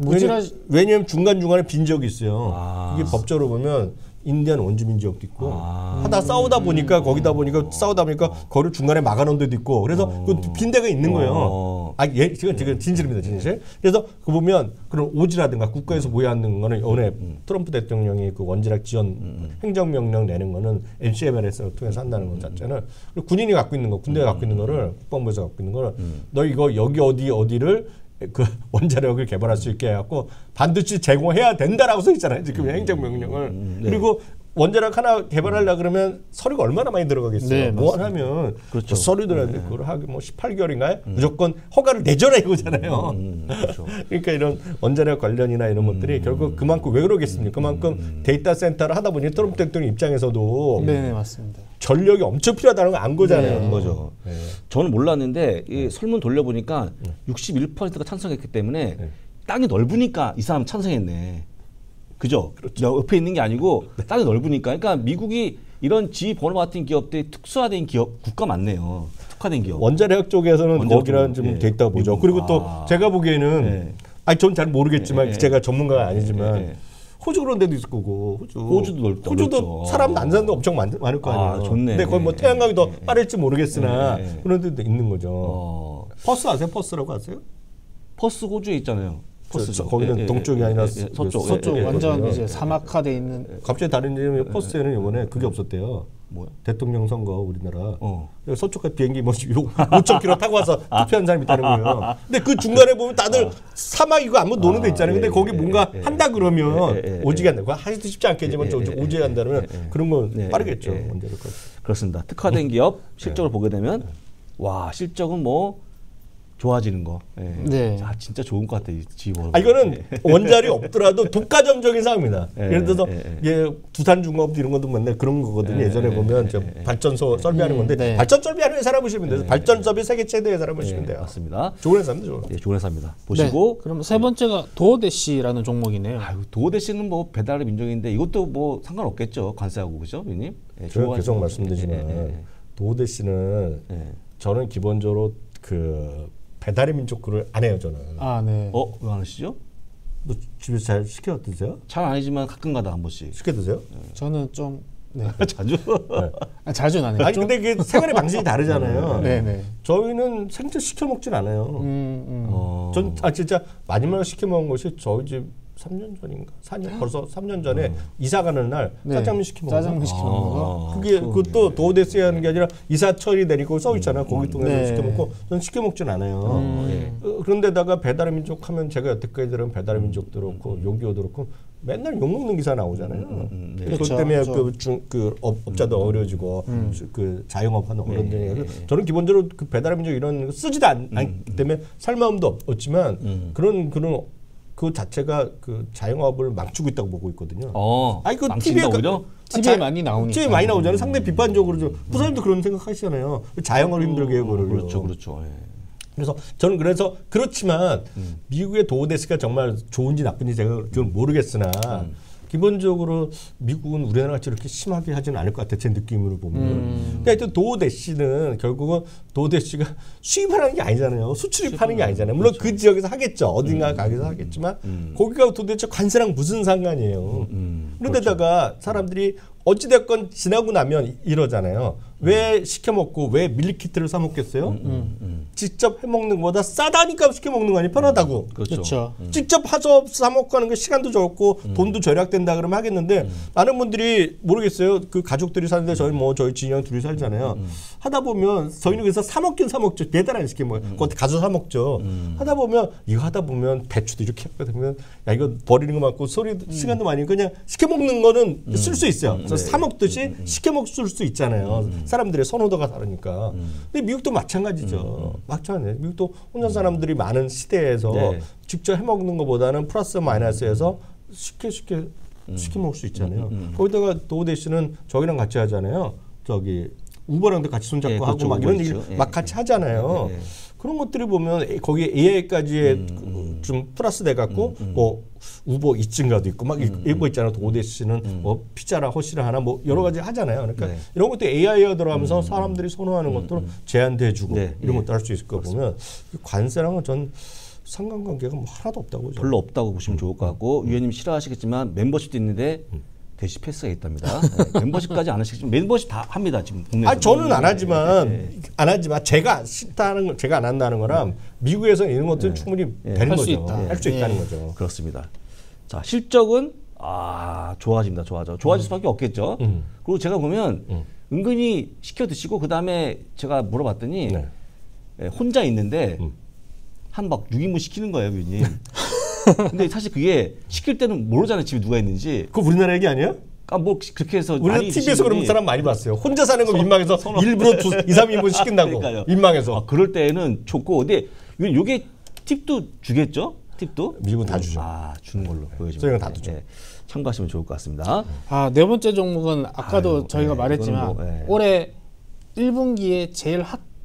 왜냐면 중간중간에 빈 지역이 있어요. 아. 이게 법적으로 보면 인디안 원주민 지역도 있고 하다 싸우다 보니까 거기다 보니까 싸우다 보니까 거를 중간에 막아놓은 데도 있고 그래서 그 빈 데가 있는 거예요. 지금 진실입니다, 진실. 그래서 그 보면 그런 오지라든가 국가에서 모여앉는 거는 이번에 트럼프 대통령이 그 원자력 지원 행정명령 내는 거는 NCMLS를 통해서 한다는 것 자체는 그리고 군인이 갖고 있는 거, 군대가 갖고 있는 거를 국방부에서 갖고 있는 거를 너 이거 여기 어디를 그 원자력을 개발할 수 있게 해갖고 반드시 제공해야 된다라고 써 있잖아요. 지금 행정명령을. 그리고 원자력 하나 개발하려 그러면 서류가 얼마나 많이 들어가겠어요. 네, 뭐 하면 그렇죠. 그 서류 들어가는데 그걸 하기 뭐 18개월인가요? 무조건 허가를 내줘라 이거잖아요. 그렇죠. 그러니까 이런 원자력 관련이나 이런 것들이 결국 그만큼 왜 그러겠습니까? 그만큼 데이터 센터를 하다 보니 트럼프 대통령 입장에서도 네, 맞습니다. 전력이 엄청 필요하다는 거 안 거잖아요. 네. 거죠. 저는 몰랐는데 이 설문 돌려보니까 61%가 찬성했기 때문에 땅이 넓으니까 이 사람 찬성했네. 그죠? 그렇죠. 옆에 있는 게 아니고 땅이 넓으니까. 그러니까 미국이 이런 지번호 같은 기업들이 특수화된 기업 국가 많네요. 특화된 기업. 원자력 쪽에서는 원자력 거기랑 좀 쪽으로. 데이터가 보죠. 미국. 그리고 또 제가 보기에는 아니 전 잘 모르겠지만 제가 전문가가 아니지만 호주 그런 데도 있을 거고 호주도 넓죠. 호주도 사람 안 사는 데 엄청 많을 거 아니에요. 좋네. 근데 거기 뭐 태양광이 더 빠를지 모르겠으나 그런 데도 있는 거죠. 퍼스 아세요? 퍼스라고 아세요? 퍼스 호주에 있잖아요. 퍼스죠. 거기는 동쪽이 아니라 서쪽 완전 이제 사막화돼 있는. 갑자기 다른 점이 퍼스에는 이번에 그게 없었대요. 뭐야? 대통령 선거 우리나라 서쪽까지 비행기 뭐 5,000km 타고 와서 투표한 사람이 있다는 거예요. 근데 그 중간에 보면 다들 사막이고 아무도 노는 데 있잖아요. 근데 거기 뭔가 한다 그러면 오지게 한다. 그거 하기도 쉽지 않겠지만 오지게 한다면 그런 건 빠르겠죠. 원자력. 그렇습니다. 특화된 기업 실적을 보게 되면 와 실적은 뭐 좋아지는 거. 네. 아, 진짜 좋은 것 같아요. 지원. 이거는 원자력이 없더라도 독과점적인 상황입니다. 예를 들어서 두산중공업 이런 것도 맨날 그런 거거든요. 예전에 보면 발전소 설비하는 건데 발전 설비하는 회사라 보시면 돼요. 발전 설비 세계 최대 회사라 보시면 돼요. 맞습니다. 좋은 회사입니다. 좋은. 예, 좋은 회사입니다. 보시고. 그럼 세 번째가 도어대시라는 종목이네요. 아유, 도어대시는 뭐 배달의 민족인데 이것도 뭐 상관없겠죠. 관세하고 그죠, 위님? 제가 계속 말씀드리지만 도어대시는 저는 기본적으로 그 배달의 민족 그걸 안 해요 저는. 아 네. 왜 안 하시죠? 뭐 집에서 잘 시켜 드세요? 잘 아니지만 가끔가다 한 번씩. 시켜 드세요? 저는 좀 네. 자주. 자주는 안 해요. 아니 근데 그 생활의 방식이 다르잖아요. 네네. 저희는 생채 시켜 먹진 않아요. 전 진짜 마지막에 시켜 먹은 것이 저희 집 3년 전인가 4년 벌써 3년 전에 이사 가는 날 짜장면 시켜 먹어요. 짜장면 시켜 먹는 거. 그게 그것도 도어데스에 하는 게 아니라 이사 처리 내리고 써 있잖아요. 거기 통해서 시켜 먹고 저는 시켜 먹진 않아요. 그런데다가 배달의 민족 하면 제가 여태까지 들은 배달의 민족도 그렇고 요기요도 그렇고 맨날 욕먹는 기사 나오잖아요. 네. 그것 그렇죠. 때문에 그렇죠. 그 업자도 어려워지고 그 자영업하는 어른들이 저는 기본적으로 그 배달의 민족 이런 거 쓰지도 않기 때문에 살 마음도 없지만 그런 그 자체가 그 자영업을 망치고 있다고 보고 있거든요. 아니 그 TV에 TV에 많이 나오니까. TV에 많이 나오잖아요. 상당히 비판적으로 좀 부사님도 그런 생각하시잖아요. 자영업을 힘들게 해요, 그걸. 그렇죠. 예. 그래서 저는 그렇지만 미국의 도어대시가 정말 좋은지 나쁜지 제가 그건 모르겠으나 기본적으로 미국은 우리나라같이 이렇게 심하게 하지는 않을 것 같아요. 제 느낌으로 보면. 그러니까 하여튼 도어대시는 결국은 도어대시가 수입하는 게 아니잖아요. 수출입하는 게 아니잖아요. 물론 그 지역에서 하겠죠. 어딘가 가게에서 하겠지만 거기가 도대체 관세랑 무슨 상관이에요. 그런데다가 사람들이 어찌됐건 지나고 나면 이러잖아요. 왜 시켜먹고 왜 밀키트를 사 먹겠어요? 직접 해먹는 것보다 싸다니까 시켜먹는 거 아니에요? 편하다고. 그렇죠. 직접 해서 사 먹고 하는 게 시간도 적고 돈도 절약된다 그러면 하겠는데 많은 분들이 모르겠어요. 그 가족들이 사는데 저희 지인이랑 둘이 살잖아요. 하다 보면 저희는 그래서 사 먹긴 사 먹죠. 배달 안 시켜 먹어요. 거기 가서 사 먹죠. 하다 보면 배추도 이렇게 되면 야 이거 버리는 거 많고 시간도 많이 그냥 시켜 먹는 거는 쓸 수 있어요. 그래서 사 먹듯이 시켜 먹을 수 있잖아요. 사람들의 선호도가 다르니까. 근데 미국도 마찬가지죠. 마찬가지예요. 미국도 혼자 사람들이 많은 시대에서 직접 해 먹는 것보다는 플러스 마이너스에서 쉽게 시켜 먹을 수 있잖아요. 거기다가 도어대시는 저희랑 같이 하잖아요. 저기 우버랑도 같이 손잡고 하고 막 이런 얘기를 막 같이 하잖아요. 그런 것들이 보면 거기에 AI까지 좀 플러스 돼 갖고 뭐 우버 2층가도 있고 막 이거 있잖아요. 도어대시는 뭐 피자라 허시라 하나 뭐 여러 가지 하잖아요. 그러니까 이런 것도 AI가 들어가면서 사람들이 선호하는 것들 제한돼주고 이런 것도 할 수 있을 거 보면 관세랑은 전 상관관계가 뭐 하나도 없다고 별로 없다고 보시면 좋을 것 같고 위원님 싫어하시겠지만 멤버십도 있는데 대시 패스가 있답니다. 네, 멤버십까지 안 하시겠지만 멤버십 다 합니다 지금 국내에서. 저는 안 하지만 제가 싫다는 거 제가 안 한다는 거랑 미국에서 이런 것들 충분히 되는 거죠. 할 수 있다는 거죠. 그렇습니다. 자 실적은 좋아집니다. 좋아질 수밖에 없겠죠. 그리고 제가 보면 은근히 시켜 드시고 그 다음에 제가 물어봤더니 혼자 있는데 한 막 6인분 시키는 거예요, 위원님. 근데 사실 그게 시킬 때는 모르잖아요, 집에 누가 있는지. 그거 우리나라 얘기 아니에요? 뭐 그렇게 해서 우리는 TV에서 그런 사람 많이 봤어요. 혼자 사는 거 민망해서 일부러 2, 3인분 시킨다고. 그러니까요. 민망해서. 그럴 때는 좋고 근데 요게 팁도 주겠죠? 팁도? 미국은 다 주죠. 주는 걸로 보여집니다. 저희는 다 주죠. 참고하시면 좋을 것 같습니다. 네 번째 종목은 아까도 저희가 말했지만 올해 1분기에 제일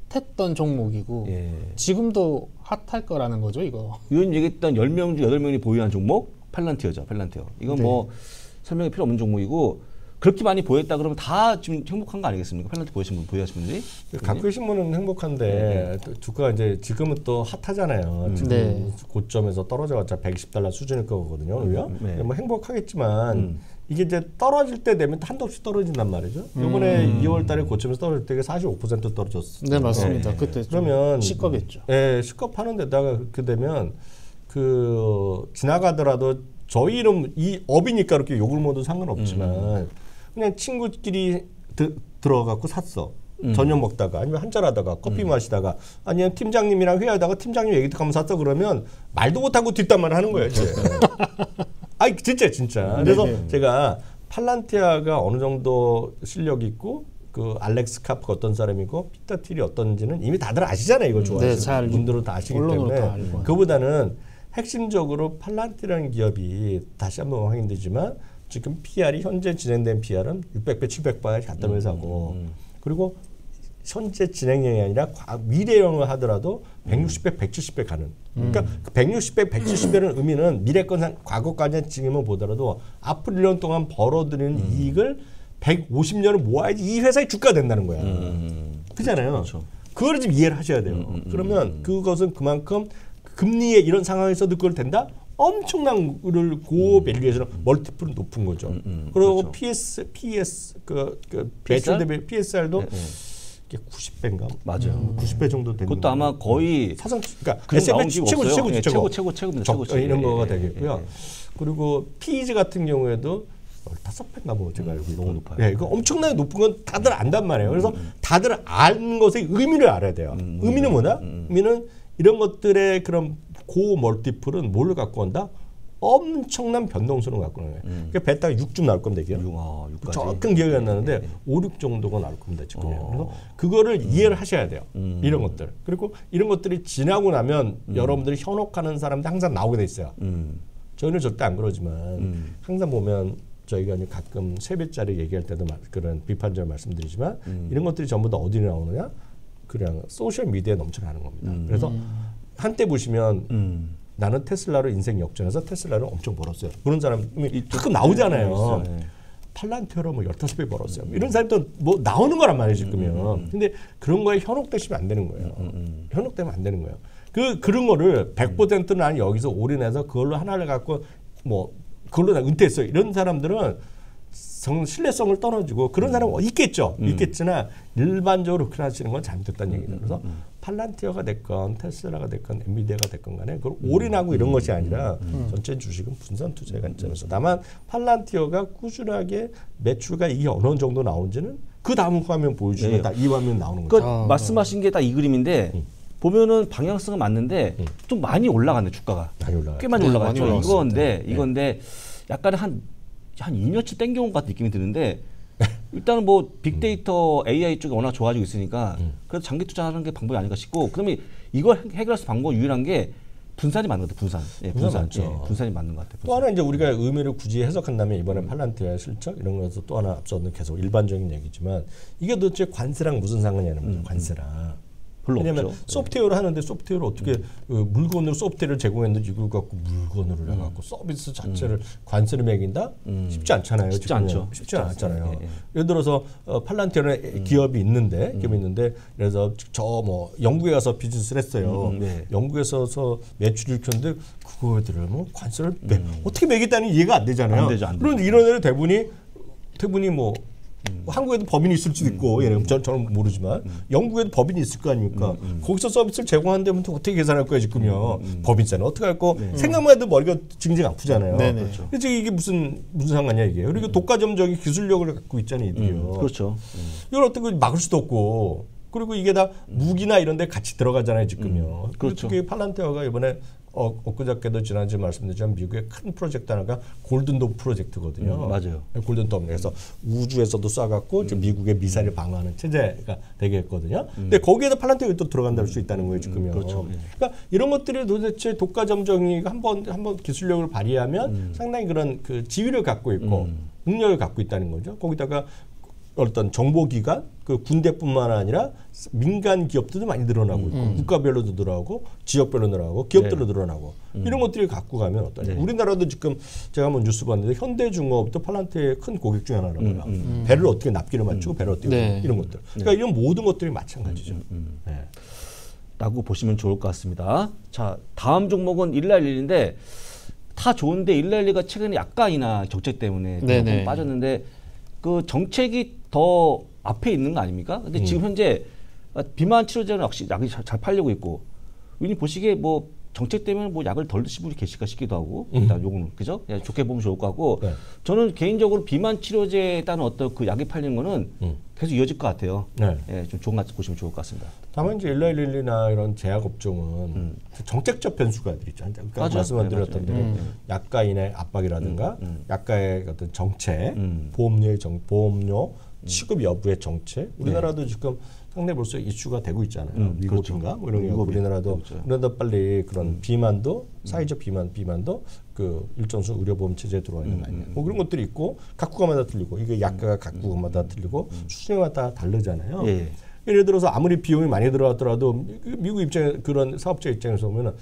핫했던 종목이고 지금도 핫할 거라는 거죠, 이거. 위원님 얘기했던 10명 중 8명이 보유한 종목 팔란티어죠. 이건 뭐 설명이 필요 없는 종목이고 그렇게 많이 보였다 그러면 다 지금 행복한 거 아니겠습니까? 팔란티어 보유하신 분들이? 갖고 계신 분은 행복한데 주가가 이제 지금은 또 핫하잖아요. 지금 고점에서 떨어져봤자 $120 수준일 거거든요. 뭐 행복하겠지만 이게 이제 떨어질 때 되면 한도 없이 떨어진단 말이죠. 이번에 2월달에 고점에서 떨어질 때 45% 떨어졌어요. 네, 맞습니다. 그때 그러면 시겁했죠. 시겁하는 데다가 그렇게 되면 지나가더라도 저희는 이 업이니까 이렇게 욕을 먹어도 상관없지만 그냥 친구끼리 들어가고 샀어. 저녁 먹다가 아니면 한잔 하다가 커피 마시다가 아니면 팀장님이랑 회의하다가 팀장님 얘기 듣고 샀어 그러면 말도 못하고 뒷담화를 하는 거예요. 아니 진짜. 그래서 제가 팔란티아가 어느 정도 실력이 있고 그 알렉스 카프가 어떤 사람이고 피터 틸이 어떤지는 이미 다들 아시잖아요. 이걸 좋아하시는 분들은 다 아시기 때문에 그보다는 핵심적으로 팔란티라는 기업이 다시 한번 확인되지만 지금 PR이 현재 진행된 PR은 600배, 700배에 갔던 회사고 그리고 현재 진행형이 아니라 미래형을 하더라도 160배, 170배 가는. 그러니까 160배, 170배는 의미는 미래권 과거까지 지금은 보더라도 앞으로 1년 동안 벌어들이는 이익을 150년을 모아야지 이 회사의 주가가 된다는 거야. 그렇잖아요. 그렇죠. 그거를 좀 이해를 하셔야 돼요. 그러면 그것은 그만큼 금리의 이런 상황에서도 그걸 된다? 엄청난 고밸류에서는 멀티플은 높은 거죠. 그리고 그렇죠. 매출 대비 PSR도 이게 90배인가? 맞아요. 90배 정도 되는 그것도 아마 거의 사상 그러니까 S&P 최고입니다. 최고. 이런 거가 되겠고요. 그리고 PEG 같은 경우에도 15배인가 뭐 제가 알고 너무 높아요. 이거 엄청나게 높은 건 다들 안단 말이에요. 그래서 다들 아는 것의 의미를 알아야 돼요. 의미는 뭐냐? 의미는 이런 것들의 그런 고 멀티플은 뭘 갖고 온다? 엄청난 변동성을 갖고 있는 거예요. 그러니까 배타가 6쯤 나올 겁니다. 이게. 6까지. 조금 기억이 안 나는데 5, 6 정도가 나올 겁니다. 지금요. 그래서 그거를 이해를 하셔야 돼요. 이런 것들. 그리고 이런 것들이 지나고 나면 여러분들이 현혹하는 사람들 항상 나오게 돼 있어요. 저희는 절대 안 그러지만 항상 보면 저희가 이제 가끔 세배짜리 얘기할 때도 그런 비판적으로 말씀드리지만 이런 것들이 전부 다 어디 나오느냐? 그냥 소셜 미디어에 넘쳐나는 겁니다. 그래서 한때 보시면 나는 테슬라로 인생 역전해서 테슬라를 엄청 벌었어요. 그런 사람이 가끔 나오잖아요. 팔란티어로 뭐 15배 벌었어요. 이런 사람도 뭐 나오는 거란 말이에요, 지금요. 근데 그런 거에 현혹되시면 안 되는 거예요. 현혹되면 안 되는 거예요. 그런 거를 100% 난 여기서 올인해서 그걸로 하나를 갖고 뭐 그걸로 나 은퇴했어요. 이런 사람들은 신뢰성을 떨어지고 그런 사람은 있겠죠. 있겠지만 일반적으로 그렇게 하시는 건 잘못됐다는 얘기죠. 그래서 팔란티어가 됐건 테슬라가 됐건 엔비디아가 됐건 간에 그걸 올인하고 이런 것이 아니라 전체 주식은 분산 투자의 관점에서 다만 팔란티어가 꾸준하게 매출가 이게 어느 정도 나온지는 그 다음 화면 보여주시면 다 이 화면 나오는 거죠. 말씀하신 게 딱 이 그림인데 보면은 방향성은 맞는데 좀 많이 올라갔네 주가가. 많이 올라가요. 꽤 많이 올라갔죠. 많이 이건데 약간 한 2년치 땡겨온 것 같은 느낌이 드는데 일단은 뭐 빅데이터 AI 쪽이 워낙 좋아지고 있으니까 그래도 장기 투자하는 게 방법이 아닌가 싶고 그러면 이걸 해결할 수 방법 유일한 게 분산이 맞는 것 같아요. 분산이 맞는 것 같아요. 또 하나 이제 우리가 의미를 굳이 해석한다면 이번에 팔란티어의 실적 이런 거에서 또 하나 앞서는 계속 일반적인 얘기지만 이게 도대체 관세랑 무슨 상관이냐는 거죠. 관세랑. 왜냐하면 없죠. 소프트웨어를 하는데 소프트웨어를 어떻게 물건으로 소프트웨어를 제공했는데 이걸 갖고 물건으로 해갖고 서비스 자체를 관세를 매긴다? 쉽지 않잖아요. 쉽지 않죠. 쉽지 않잖아요. 예를 들어서 팔란티어는 기업이 있는데 그래서 저 뭐 영국에 가서 비즈니스를 했어요. 영국에서 매출을 일으켰는데 그거들을 뭐 관세를 어떻게 매겠다는 이해가 안 되잖아요. 안 되죠. 그런데 이런 애를 대부분이 뭐 한국에도 법인이 있을 수도 있고 저는 모르지만 영국에도 법인이 있을 거 아닙니까? 거기서 서비스를 제공하는데 어떻게 계산할 거야 지금요? 법인세는 어떻게 할 거? 생각만 해도 머리가 징징 아프잖아요. 그래서 이게 무슨 상관이야 이게? 그리고 독과점적인 기술력을 갖고 있잖아요, 이들이요. 그렇죠. 이걸 어떻게 막을 수도 없고. 그리고 이게 다 무기나 이런 데 같이 들어가잖아요, 지금요. 그렇죠. 특히 팔란티어가 이번에 엊그저께도 지난주에 말씀드렸지만 미국의 큰 프로젝트 하나가 골든돔 프로젝트거든요. 맞아요. 골든돔. 그래서 우주에서도 쏴갖고 미국의 미사일을 방어하는 체제가 되겠거든요. 근데 거기에도 팔란티어가 또 들어간다 할 수 있다는 거예요, 지금요. 그렇죠. 그러니까 이런 것들이 도대체 독과점정이가 한번 기술력을 발휘하면 상당히 그런 그 지위를 갖고 있고 능력을 갖고 있다는 거죠. 거기다가 어떤 정보기관, 그 군대뿐만 아니라 민간 기업들도 많이 늘어나고 있고 국가별로도 늘어나고 지역별로 늘어나고 기업들로 늘어나고 이런 것들이 갖고 가면 어떠냐. 우리나라도 지금 제가 한번 뉴스 봤는데 현대중업도 팔란티어의 큰 고객 중에 하나라고요. 배를 어떻게 납기를 맞추고 배를 어떻게 이런 것들. 그러니까 이런 모든 것들이 마찬가지죠. 라고 보시면 좋을 것 같습니다. 자, 다음 종목은 111인데 다 좋은데 111가 최근에 약간이나 정책 때문에 조금 빠졌는데 그 정책이 더 앞에 있는 거 아닙니까? 근데 지금 현재 비만 치료제는 역시 약이 잘 팔리고 있고, 위님 보시기에 뭐 정책 때문에 뭐 약을 덜 드시는 분이 계실까 싶기도 하고, 일단 요거는 그죠? 예, 좋게 보면 좋을 것 같고, 저는 개인적으로 비만 치료제에 따른 어떤 그 약이 팔리는 거는 계속 이어질 것 같아요. 예, 좀 좋은 것 보시면 좋을 것 같습니다. 다만 이제 111이나 이런 제약 업종은 정책적 변수가 있죠. 그러니까 말씀드렸던 대로 약가인의 압박이라든가 약가의 어떤 정책, 보험료 취급 여부의 정책. 우리나라도 지금 상당히 벌써 이슈가 되고 있잖아요. 미국인가 뭐 이런 게 우리나라도 빨리 그런 비만도 사회적 비만도 그 일정 수 의료보험 체제에 들어와 있는 거 아니냐. 뭐 그런 것들이 있고 각 국가마다 틀리고 이게 약가가 각 국가마다 틀리고 수준마다 다르잖아요. 예를 들어서 아무리 비용이 많이 들어갔더라도 미국 입장에 그런 사업자 입장에서 보면은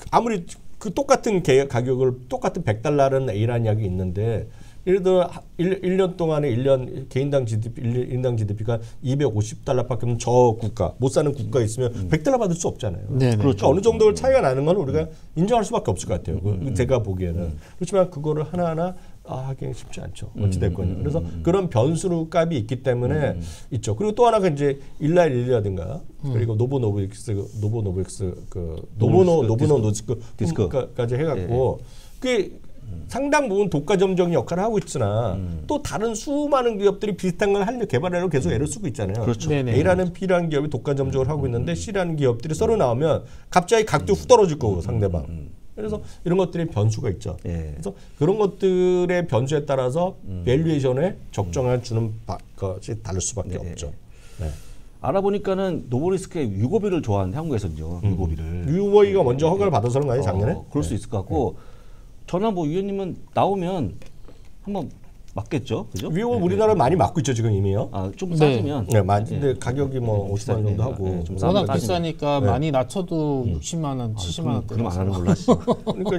아무리 그 똑같은 가격을 똑같은 $100라는 A라는 약이 있는데 예를 들어 1년 동안에 1년 개인당 GDP가 $250밖에 없는 저 국가 못 사는 국가에 있으면 $100 받을 수 없잖아요. 그렇죠. 그러니까 어느 정도 차이가 나는 건 우리가 인정할 수밖에 없을 것 같아요. 제가 보기에는. 그렇지만 그거를 하나하나 하기는 쉽지 않죠. 어찌됐건요. 그래서 그런 변수로 값이 있기 때문에 있죠. 그리고 또 하나가 이제 111이라든가 그리고 노보노디스크까지 해갖고 그게 상당 부분 독과점적인 역할을 하고 있으나 또 다른 수많은 기업들이 비슷한 걸 개발하려고 계속 애를 쓰고 있잖아요. 그렇죠. A라는 B라는 기업이 독과점적으로 하고 있는데 C라는 기업들이 서로 나오면 갑자기 각도 훅 떨어질 거고 상대방. 그래서 이런 것들이 변수가 있죠. 예. 그래서 그런 것들의 변수에 따라서 밸류에이션에 적정한 주는 것이 다를 수밖에 없죠. 네. 알아보니까는 노보리스크의 유고비를 좋아하는데 한국에서는요. 유고비를. 유보이가 먼저 허가를 받아서 그런 거 아니에요, 작년에? 그럴 수 있을 것 같고 저나 뭐 위원님은 나오면 한번 맞겠죠, 그죠? 위보 우리나라 많이 맞고 있죠 지금 이미요. 좀 네. 싸지면. 네, 근데 가격이 뭐 50만 원 정도 하고. 좀 워낙 싸면 비싸니까 많이 낮춰도 60만 원, 70만 원대. 그럼 안 하는 걸로 하시죠. 그러니까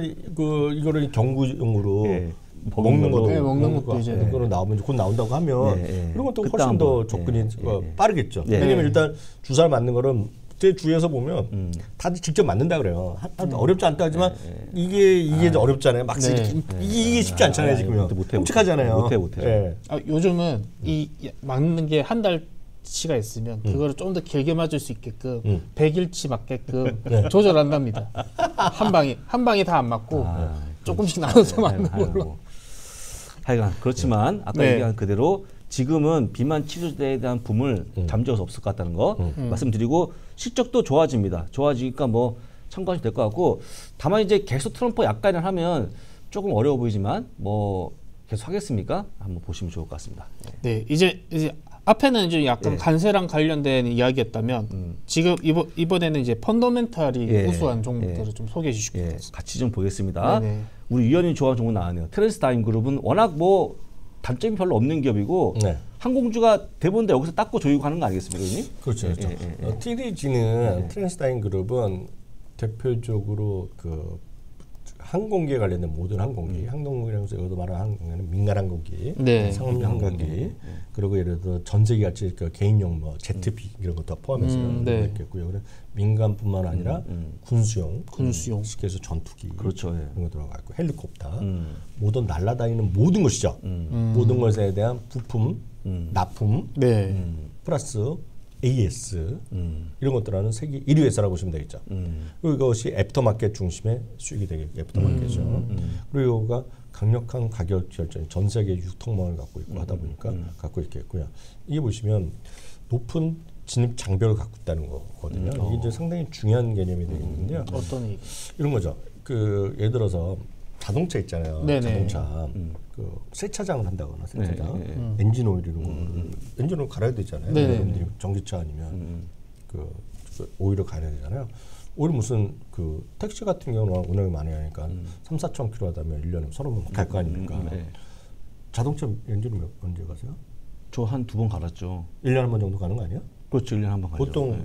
이거를 경구용으로 예. 먹는 것도 네, 먹는 것도 이제 이거로 나오면 곧 나온다고 하면 예. 이런 것도 그때 훨씬 더 한번. 접근이 예. 빠르겠죠. 예. 왜냐면 일단 주사를 맞는 거는 제 주위에서 보면 다들 직접 맞는다 그래요. 어렵지 않다 하지만 이게 어렵잖아요. 막상 네. 이게 쉽지 않잖아요 지금요. 끔찍하잖아요. 못해. 예. 요즘은 이 맞는 게 한 달치가 있으면 그거를 좀 더 길게 맞을 수 있게끔 100일치 맞게끔 조절한답니다. 한 방에 다 안 맞고 조금씩 나눠서 맞는 걸로. 하여간 그렇지만 아까 네. 얘기한 그대로 지금은 비만 치료제에 대한 붐을 잠재울 수 없을 것 같다는 거 말씀드리고 실적도 좋아집니다. 좋아지니까 뭐 참고하시면 될 것 같고 다만 이제 계속 트럼프 약간을 하면 조금 어려워 보이지만 뭐 계속 하겠습니까? 한번 보시면 좋을 것 같습니다. 네, 이제 앞에는 이제 약간 간세랑 관련된 이야기였다면 지금 이번에는 이제 펀더멘탈이 우수한 종목들을 좀 소개해 주시고 같이 좀 보겠습니다. 네네. 우리 위원님 좋아하는 종목 나왔네요. 트랜스다임 그룹은 워낙 뭐 단점이 별로 없는 기업이고 네. 항공주가 대부분 다 여기서 닦고 조이고 하는 거 아니겠습니까, 위원님? 그렇죠. TDG는 트랜스다임 그룹은 대표적으로 그 항공기에 관련된 모든 항공기, 항공기라고 해서 여기도 말하는 항공기는 민간 항공기, 네. 상업용 항공기, 그리고 예를 들어 전세기 같이 그 개인용 뭐 제트비 이런 것도 포함해서 네. 있겠고요. 그래 민간뿐만 아니라 군수용, 그래서 전투기, 그렇죠. 예. 이런 거 들어가 있고 헬리콥터, 모든 날아다니는 모든 것이죠. 모든 것에 대한 부품, 납품, 네. 플러스 AS 이런 것들하는 세계 1위 회사라고 보시면 되겠죠. 그리고 이것이 애프터마켓 중심의 수익이 되겠고 애프터마켓이죠. 그리고 이거가 강력한 가격 결정, 전 세계 유통망을 갖고 있고 하다 보니까 갖고 있겠고요. 이게 보시면 높은 진입 장벽을 갖고 있다는 거거든요. 이게 이제 상당히 중요한 개념이 되겠는데요. 어떤 얘기? 이런 거죠. 그 예를 들어서 자동차 있잖아요. 네네. 자동차 그 세차장을 한다거나 세차장 엔진 오일 이런 거를 엔진 오일 갈아야 되잖아요. 네네. 여러분들이 전기차 아니면 그 오일을 갈아야 되잖아요. 오일 무슨 그 택시 같은 경우는 운행을 많이 하니까 3-4천 킬로 하다면 1년에 서너 번 갈 거 아닙니까? 자동차 엔진은 언제 가세요? 저 한 2번 갈았죠. 1년에 한 번 정도 가는 거 아니야? 그렇죠. 1년에 한 번 가죠. 보통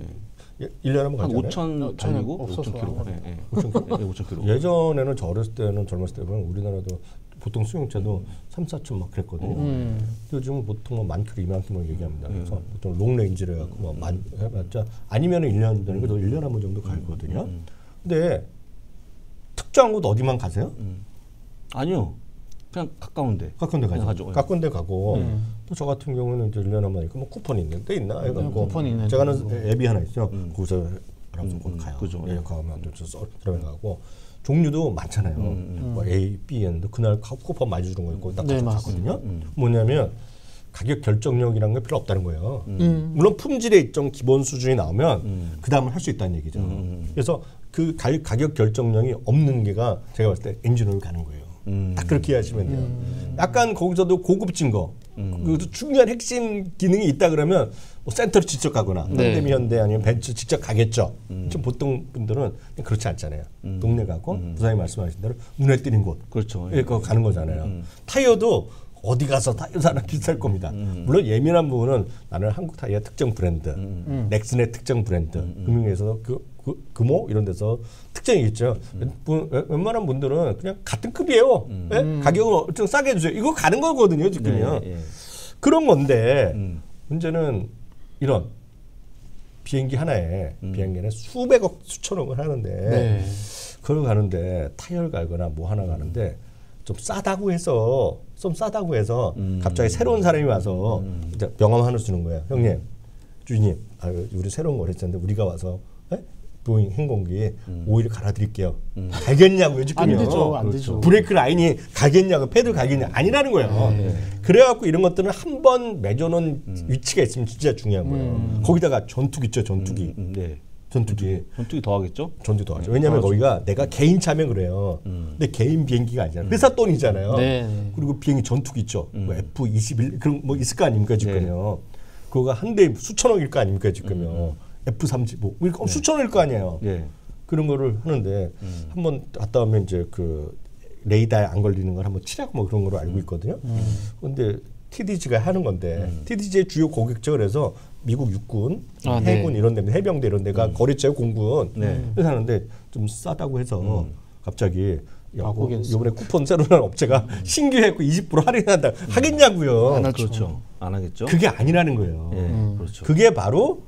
1년에 한 번 한 가잖아요. 5천 달리고 없어서 5천 킬로. 안 5천 킬로. 예전에는 저 어렸을 때는 젊었을 때 보면 우리나라도 보통 수용차도 3-4천 막 그랬거든요. 요즘은 보통 뭐 만 킬로, 2만 킬로 얘기합니다. 그래서 보통 롱레인지를 해갖고 뭐 만 해봤자 아니면은 1년 되는 거 1년에 한 번 정도 가거든요. 근데 특정한 곳 어디만 가세요? 아니요. 그냥 가까운데. 가까운 데 가죠. 가죠. 가까운 데 가고 또 저 같은 경우는 이제 1년에 한 번 있고 뭐 쿠폰이 있는 데 있나 해갖고 쿠폰이 있는 제가 하는 앱이 하나 있어요. 거기서 알아서 곧 가요. 그죠. 예약하면 또 들어가고 종류도 많잖아요. 뭐 A, B, N도 그날 쿠폰 많이 주는 거 있고 딱 네, 가거든요. 뭐냐면 가격 결정력이라는 게 필요 없다는 거예요. 물론 품질의 일정 기본 수준이 나오면 그 다음을 할 수 있다는 얘기죠. 그래서 그 가격 결정력이 없는 게가 제가 봤을 때 엔진오일 가는 거예요. 딱 그렇게 이해하시면 돼요. 약간 거기서도 고급진 거, 그것도 중요한 핵심 기능이 있다 그러면 뭐 센터로 직접 가거나 현대미 현대 아니면 벤츠 직접 가겠죠. 좀 보통 분들은 그렇지 않잖아요. 동네 가고 부사님 말씀하신 대로 눈에 띄는 곳, 그렇죠. 예, 그거 가는 거잖아요. 타이어도 어디 가서 타이어 사나 비쌀 겁니다. 물론 예민한 부분은 나는 한국 타이어 특정 브랜드, 넥슨의 특정 브랜드, 금융에서 금호 이런 데서 특징이 있죠. 웬만한 분들은 그냥 같은 급이에요. 예? 가격을 좀 싸게 해주세요. 이거 가는 거거든요, 지금요. 그런 건데 문제는 이런 비행기 하나에 수백억, 수천억을 하는데 그걸 가는데 타이어를 갈거나 뭐 하나 가는데 좀 싸다고 해서 갑자기 새로운 사람이 와서 이제 명함 하나 주는 거예요. 형님, 주인님, 우리 새로운 걸 했었는데 우리가 와서 보잉 항공기 오일 갈아드릴게요. 갈겠냐고요, 지금요. 안 되죠, 안 되죠. 브레이크 라인이 갈겠냐고, 패드 갈겠냐 아니라는 거예요. 그래갖고 이런 것들은 한 번 맺어놓은 위치가 있으면 진짜 중요한 거예요. 거기다가 전투기 있죠, 전투기. 전투기 더 하겠죠? 전투기 더 하죠. 왜냐하면 거기가 내가 개인 차면 그래요. 근데 개인 비행기가 아니잖아요. 회사 돈이잖아요. 네. 그리고 비행기 전투기 있죠. 뭐 F-21 그런 뭐 있을 거 아닙니까 지금요. 그거가 한 대에 수천억일 거 아닙니까 지금요. F-35 이거 수천억일 거 아니에요. 그런 거를 하는데 한번 갔다 오면 이제 그 레이더에 안 걸리는 걸 한번 치라고 뭐 그런 거로 알고 있거든요. 그런데 TDG가 하는 건데 TDG의 주요 고객죠. 그래서 미국 육군, 해군 이런 데, 해병대 이런 데가 거래처 공군 그래서 하는데 좀 싸다고 해서 갑자기 이번에 쿠폰 새로 난 업체가 신규했고 20% 할인한다 하겠냐고요. 그렇죠. 안 하겠죠. 그게 아니라는 거예요. 그렇죠. 그게 바로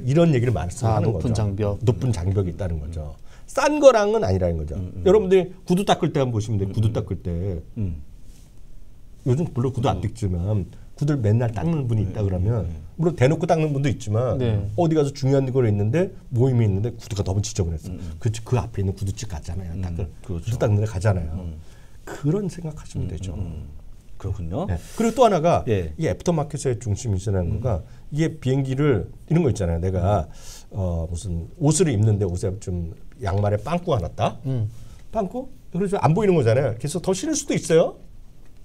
이런 얘기를 말씀하는 높은 거죠. 장벽. 높은 장벽이 있다는 거죠. 싼 거랑은 아니라는 거죠. 여러분들 구두 닦을 때 한번 보시면 돼요. 구두 닦을 때 요즘 물론 구두 안 닦지만 구두를 맨날 닦는 분이 있다 그러면 물론 대놓고 닦는 분도 있지만 어디 가서 중요한 거 있는데 모임이 있는데 구두가 너무 지저분했어. 그 앞에 있는 구두집 가잖아요. 구두 닦는 데 가잖아요. 그런 생각하시면 되죠. 그렇군요. 그리고 또 하나가 이게 애프터마켓의 중심이라는 거가 이게 비행기를 이런 거 있잖아요. 내가 무슨 옷을 입는데 옷에 좀 양말에 빵꾸가 났다. 빵꾸? 그래서 안 보이는 거잖아요. 그래서 더 싫을 수도 있어요.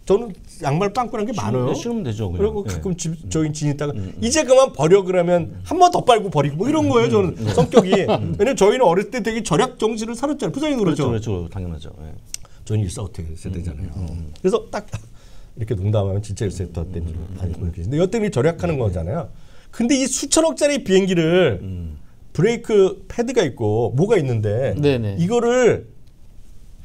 저는 양말 빵꾸난 게 많아요. 싫으면 되죠. 그냥. 그리고 가끔 저희 진 있다가 이제 그만 버려 그러면 한 번 더 빨고 버리고 뭐 이런 거예요. 저는 성격이. 왜냐면 저희는 어렸을 때 되게 절약 정신을 살았잖아요. 부장님 그렇죠. 그렇죠. 당연하죠. 저는 1사후퇴 세대잖아요. 그래서 딱 이렇게 농담하면 진짜 1사후퇴 때인 줄 알고 근데 여태는 절약하는 거잖아요. 근데 이 수천억짜리 비행기를 브레이크 패드가 있고 뭐가 있는데 이거를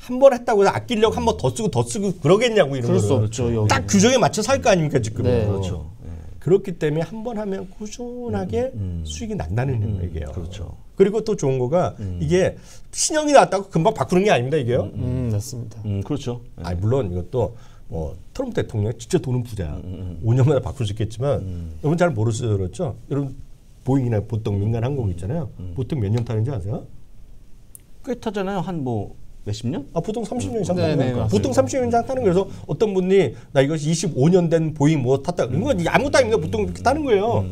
한 번 했다고 해서 아끼려고 한 번 더 쓰고 그러겠냐고 이런 그럴 수 거를. 없죠. 딱 규정에 맞춰 살 거 아닙니까 지금. 그렇죠. 그렇기 때문에 한 번 하면 꾸준하게 수익이 난다는 얘기예요. 그렇죠. 그리고 또 좋은 거가 이게 신형이 나왔다고 금방 바꾸는 게 아닙니다 이게요. 맞습니다. 그렇죠. 아니 물론 이것도 뭐 트럼프 대통령 진짜 돈은 부자야. 5년 만에 바꿀 수 있겠지만 여러분 잘 모르셔서 그렇죠. 여러분 보잉이나 보통 민간 항공 있잖아요. 보통 몇 년 타는지 아세요? 꽤 타잖아요. 한 뭐 몇십 년? 보통 30년 이상 네네, 타는 거예요. 보통 30년 이상 타는 거예요. 그래서 어떤 분이 나 이거 25년 된 보잉 뭐 탔다. 이건 아무것도 아닙니다. 보통 그렇게 타는 거예요.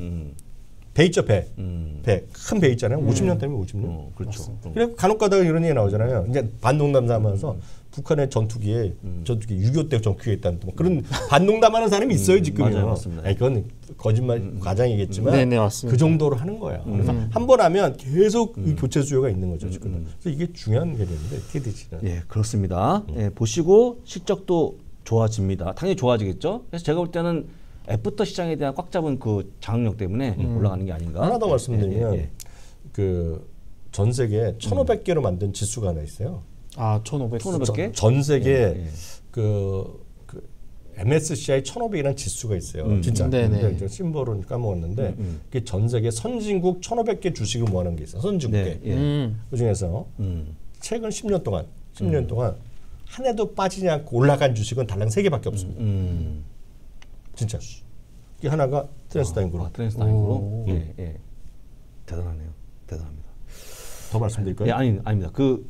배 있죠, 배. 큰 배 있잖아요. 50년 타면 50년. 그렇죠. 그래서 간혹 가다가 이런 얘기 나오잖아요. 이제 반농담 삼아서 북한의 전투기에 6.25때 전투기에 있다는 뭐 그런 반농담하는 사람이 있어요 지금요. 맞아요, 맞습니다. 아니, 그건 거짓말 과장이겠지만 네네, 맞습니다. 그 정도로 하는 거예요. 그래서 한 번 하면 계속 이 교체 수요가 있는 거죠 지금. 그래서 이게 중요한 개념인데 TDG는. 예, 그렇습니다. 보시고 실적도 좋아집니다. 당연히 좋아지겠죠. 그래서 제가 볼 때는 애프터 시장에 대한 꽉 잡은 그 장악력 때문에 올라가는 게 아닌가. 하나 더 말씀드리면 그 전 세계 1,500개로 만든 지수가 하나 있어요. 1,500. 1,500개? 전 세계 그 MSCI 1,500이라는 지수가 있어요. 진짜. 근데 심볼은 까먹었는데 그게 전 세계 선진국 1,500개 주식을 모아놓은 게 있어요. 선진국에. 그 중에서 최근 10년 동안 한 해도 빠지지 않고 올라간 주식은 달랑 3개밖에 없습니다. 진짜. 이게 하나가 트랜스타임 그룹. 트랜스타임 그룹. 예. 대단하네요. 대단합니다. 더 말씀드릴까요? 예, 아닙니다. 그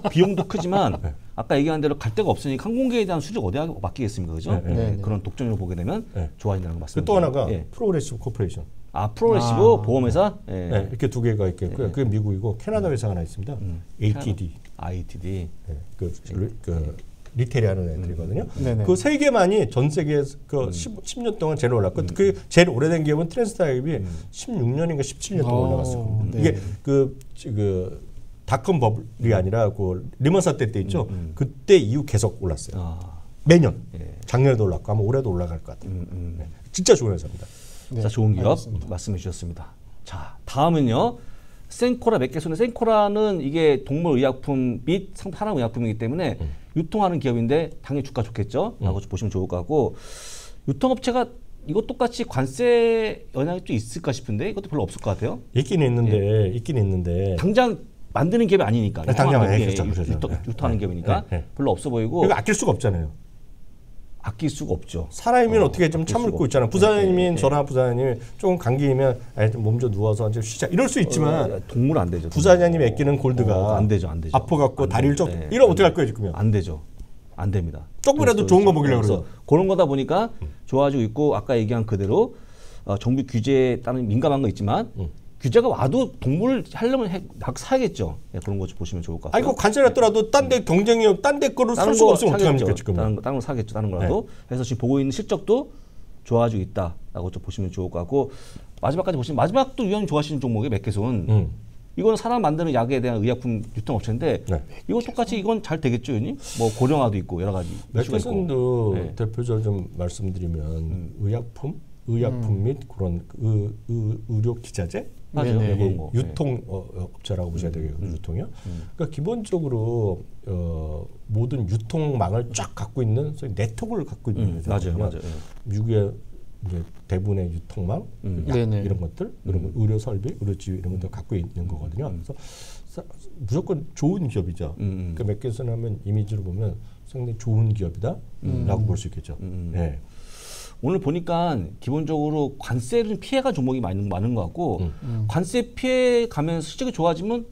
비용도 크지만 아까 얘기한 대로 갈 데가 없으니까 항공계에 대한 수직 어디에 맡기겠습니까, 그죠? 그런 독점을 보게 되면 좋아진다는 거 맞습니다. 또 하나가 프로그레시브 코퍼레이션. 프로그레시브 보험회사? 이렇게 두 개가 있겠고요. 그게 미국이고 캐나다 회사가 하나 있습니다. ATD. 그 리테일에 하는 애들이거든요. 그 세 개만이 전 세계에서 그 10년 동안 제일 올랐고 그 제일 오래된 기업은 트랜스타임이 16년인가 17년 동안 올라갔을 겁니다. 이게 그 닷컴 버블이 아니라 그 리먼 사태 때 있죠. 그때 이후 계속 올랐어요. 매년. 작년에도 올랐고 아마 올해도 올라갈 것 같아요. 진짜 좋은 회사입니다. 자, 좋은 기업 말씀해 주셨습니다. 자, 다음은요. 생코라 몇 개 손에 생코라는 이게 동물 의약품 및 사람 의약품이기 때문에 유통하는 기업인데 당연히 주가 좋겠죠. 라고 보시면 좋을 것 같고 유통업체가 이것 똑같이 관세 영향이 또 있을까 싶은데 이것도 별로 없을 것 같아요. 있긴 있는데 당장 만드는 기업이 아니니까. 그렇죠. 유통하는 기업이니까 별로 없어 보이고. 이거 아낄 수가 없잖아요. 아낄 수가 없죠. 사람이면 어떻게 좀 참을고 있잖아. 부사장님인 저나 부사장님이 조금 감기면 몸 좀 누워서 좀 쉬자 이럴 수 있지만 동물 안 되죠. 부사장님이 아끼는 골드가 안 되죠. 아파갖고 다리를 쪽 이러면 어떻게 할 거예요 지금? 안 되죠. 안 됩니다. 조금이라도 좋은 거 먹이려고 그래서 그런 거다 보니까 좋아지고 있고 아까 얘기한 그대로 정부 규제에 따른 민감한 거 있지만 규제가 와도 동물을 하려면 사야겠죠. 예, 그런 거 좀 보시면 좋을 것 같아요. 아니 그 관세했더라도 딴 데 경쟁이 딴 데 거를 살 수가 없으면 어떻게 합니까 지금? 다른 거 사겠죠. 다른 거라도. 그래서 지금 보고 있는 실적도 좋아지고 있다라고 좀 보시면 좋을 것 같고 마지막까지 보시면 마지막도 위원님 좋아하시는 종목이 맥케손. 이건 사람 만드는 약에 대한 의약품 유통업체인데 이거 똑같이 이건 잘 되겠죠, 위원님? 뭐 고령화도 있고 여러 가지 이슈가 있고. 맥케손도 대표적으로 좀 말씀드리면 의약품 및 그런 의료 기자재 맞아요. 이게 유통 업체라고 보셔야 되겠고요. 유통이요. 그러니까 기본적으로 모든 유통망을 쫙 갖고 있는 소위 네트워크를 갖고 있는 회사거든요. 맞아요. 미국의 이제 대부분의 유통망, 약 이런 것들, 그리고 의료 설비, 의료지휘 이런 것들 갖고 있는 거거든요. 그래서 무조건 좋은 기업이죠. 그러니까 맥케손 하면 이미지로 보면 상당히 좋은 기업이다라고 볼 수 있겠죠. 네. 오늘 보니까 기본적으로 관세를 피해가 종목이 많은 것 같고 관세 피해 가면서 실적이 좋아지면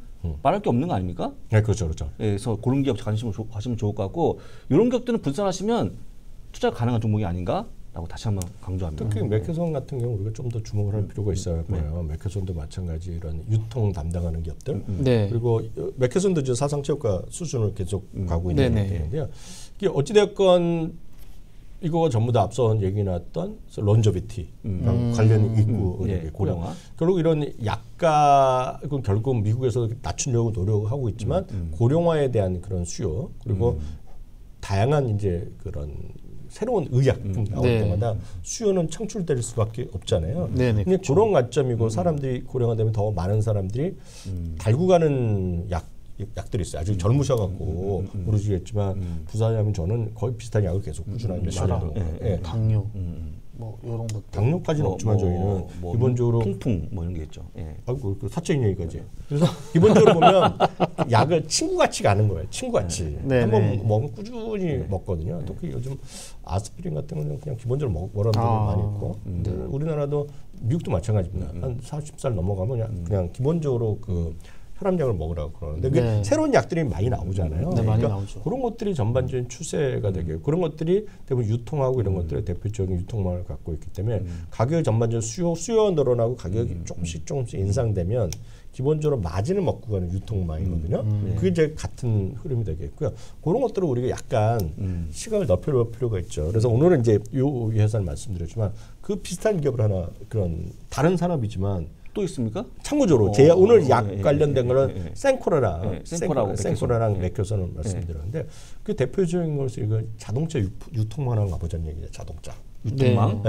말할 게 없는 거 아닙니까? 네, 그렇죠. 예, 그래서 그런 기업 관심을 가시면 좋을 것 같고 이런 기업들은 분산하시면 투자 가능한 종목이 아닌가라고 다시 한번 강조합니다. 특히 맥케손 같은 경우 우리가 좀 더 주목을 할 필요가 있어요. 맥케손도 마찬가지 이런 유통 담당하는 기업들 그리고 맥케손도 이제 사상체육과 수준을 계속 가고 있는 상태인데요. 이게 어찌됐건 이거가 전부 다 앞서 얘기 나왔던 론저비티랑 관련이 있고 고령화. 결국 이런 약가는 결국 미국에서 낮추려고 노력하고 있지만 고령화에 대한 그런 수요 그리고 다양한 이제 그런 새로운 의약품 나올 때마다 수요는 창출될 수밖에 없잖아요. 근데 그렇죠. 그런 관점이고 사람들이 고령화되면 더 많은 사람들이 달고 가는 약들이 있어요. 아직 젊으셔갖고 모르시겠지만 부사하면 저는 거의 비슷한 약을 계속 꾸준하게 몇십 년 당뇨 뭐 이런 것들. 당뇨까지는 없지만 저희는 기본적으로 통풍 뭐 이런 게 있죠. 아이고 그 사적인 얘기까지. 그래서 기본적으로 보면 약을 친구같이 가는 거예요. 친구같이 한번 먹으면 꾸준히 먹거든요. 특히 요즘 아스피린 같은 거는 그냥 기본적으로 먹으라는 분들 많이 있고 우리나라도 미국도 마찬가지입니다. 한 40살 넘어가면 그냥 기본적으로 그 혈압약을 먹으라고 그러는데 그게 새로운 약들이 많이 나오잖아요. 많이 나오죠. 그런 것들이 전반적인 추세가 되게 그런 것들이 대부분 유통하고 이런 것들의 대표적인 유통망을 갖고 있기 때문에 가격이 전반적으로 수요가 늘어나고 가격이 조금씩 인상되면 기본적으로 마진을 먹고 가는 유통망이거든요. 그게 이제 같은 흐름이 되겠고요. 그런 것들을 우리가 약간 시각을 넓혀볼 필요가 있죠. 그래서 오늘은 이제 이 회사를 말씀드렸지만 그 비슷한 기업을 하나 그런 다른 산업이지만 또 있습니까? 참고적으로 제가 오늘 약 관련된 거는 생코라랑 맥케손을 말씀드렸는데 그 대표적인 것이 이거 자동차 유통망을 가보자는 얘기죠. 자동차 유통망.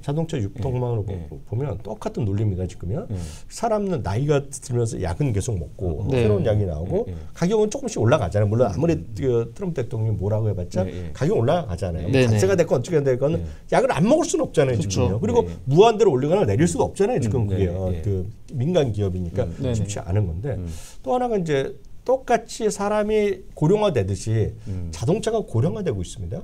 자동차 유통망으로 보면 똑같은 논리입니다. 지금요. 사람은 나이가 들면서 약은 계속 먹고 새로운 약이 나오고 가격은 조금씩 올라가잖아요. 물론 아무리 트럼프 대통령이 뭐라고 해봤자 가격 올라가잖아요. 관세가 됐건 어떻게 됐건 약을 안 먹을 수는 없잖아요. 지금요. 그리고 무한대로 올리거나 내릴 수가 없잖아요. 지금 그게 그 민간 기업이니까 쉽지 않은 건데 또 하나가 이제 똑같이 사람이 고령화되듯이 자동차가 고령화되고 있습니다.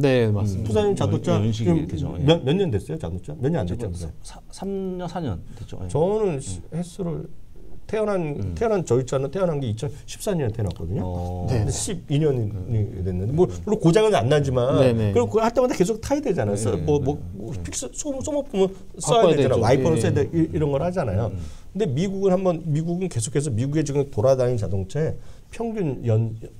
네, 맞습니다. 부사님 자동차 몇 년 됐어요? 자동차? 몇 년 안 됐죠? 3년, 4년 됐죠. 저는 횟수를 태어난 저희 차는 태어난 게 2014년에 태어났거든요. 12년이 됐는데 물론 고장은 안 나지만 그리고 그거 할 때마다 계속 타야 되잖아요. 픽스 소모품은 써야 되잖아요. 와이퍼를 써야 돼 이런 걸 하잖아요. 근데 미국은 계속해서 미국에 지금 돌아다니는 자동차의 평균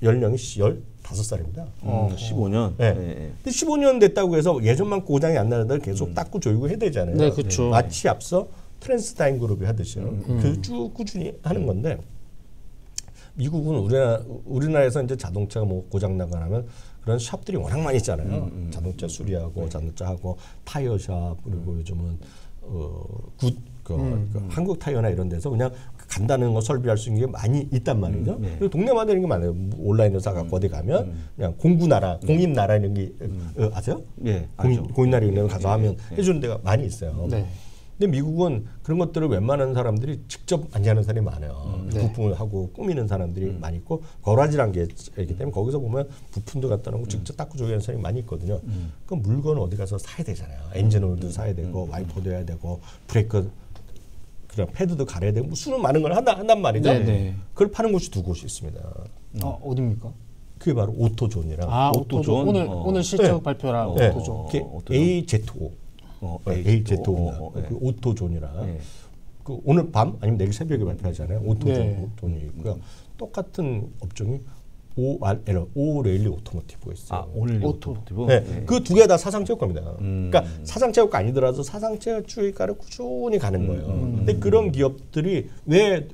연령이 15살입니다. 15년. 근데 15년 됐다고 해서 예전만 고장이 안 나는데 계속 닦고 조이고 해야 되잖아요. 네, 그렇죠. 마치 앞서 트랜스타인 그룹이 하듯이요. 그 쭉 꾸준히 하는 건데 미국은 우리나라에서 이제 자동차가 뭐 고장 나거나 하면 그런 샵들이 워낙 많이 있잖아요. 자동차 수리하고 자동차 하고 타이어샵 그리고 요즘은 한국 타이어나 이런 데서 그냥 간단한 거 설비할 수 있는 게 많이 있단 말이죠. 그리고 동네마다 이런 게 많아요. 온라인으로 사갖고 어디 가면 그냥 공인나라 이런 게 아세요? 공인나라 이런 데 가서 하면 해주는 데가 많이 있어요. 근데 미국은 그런 것들을 웬만한 사람들이 직접 앉아하는 사람이 많아요. 부품을 하고 꾸미는 사람들이 많이 있고 거라지란 게 있기 때문에 거기서 보면 부품도 갖다 놓고 직접 닦고 조리하는 사람이 많이 있거든요. 그 물건을 어디 가서 사야 되잖아요. 엔진 오일도 사야 되고 와이퍼도 해야 되고 브레이크 그냥 패드도 갈아야 되고 수는 많은 걸 한단 말이죠. 그걸 파는 곳이 두 곳이 있습니다. 어디입니까? 그게 바로 오토존이랑 오토존. 오늘 실적 발표랑 오토존. AZO. AZO입니다. 그 오토존이라 그 오늘 밤 아니면 내일 새벽에 발표하잖아요. 네. 돈이 있고요. 똑같은 업종이 오레일리 오토모티브가 있어요. 아, 오늘 오토모티브. 네, 그 두 개 다 사상체육 겁니다. 그러니까 사상체육가 아니더라도 사상체육 주가를 꾸준히 가는 거예요. 근데 그런 기업들이 왜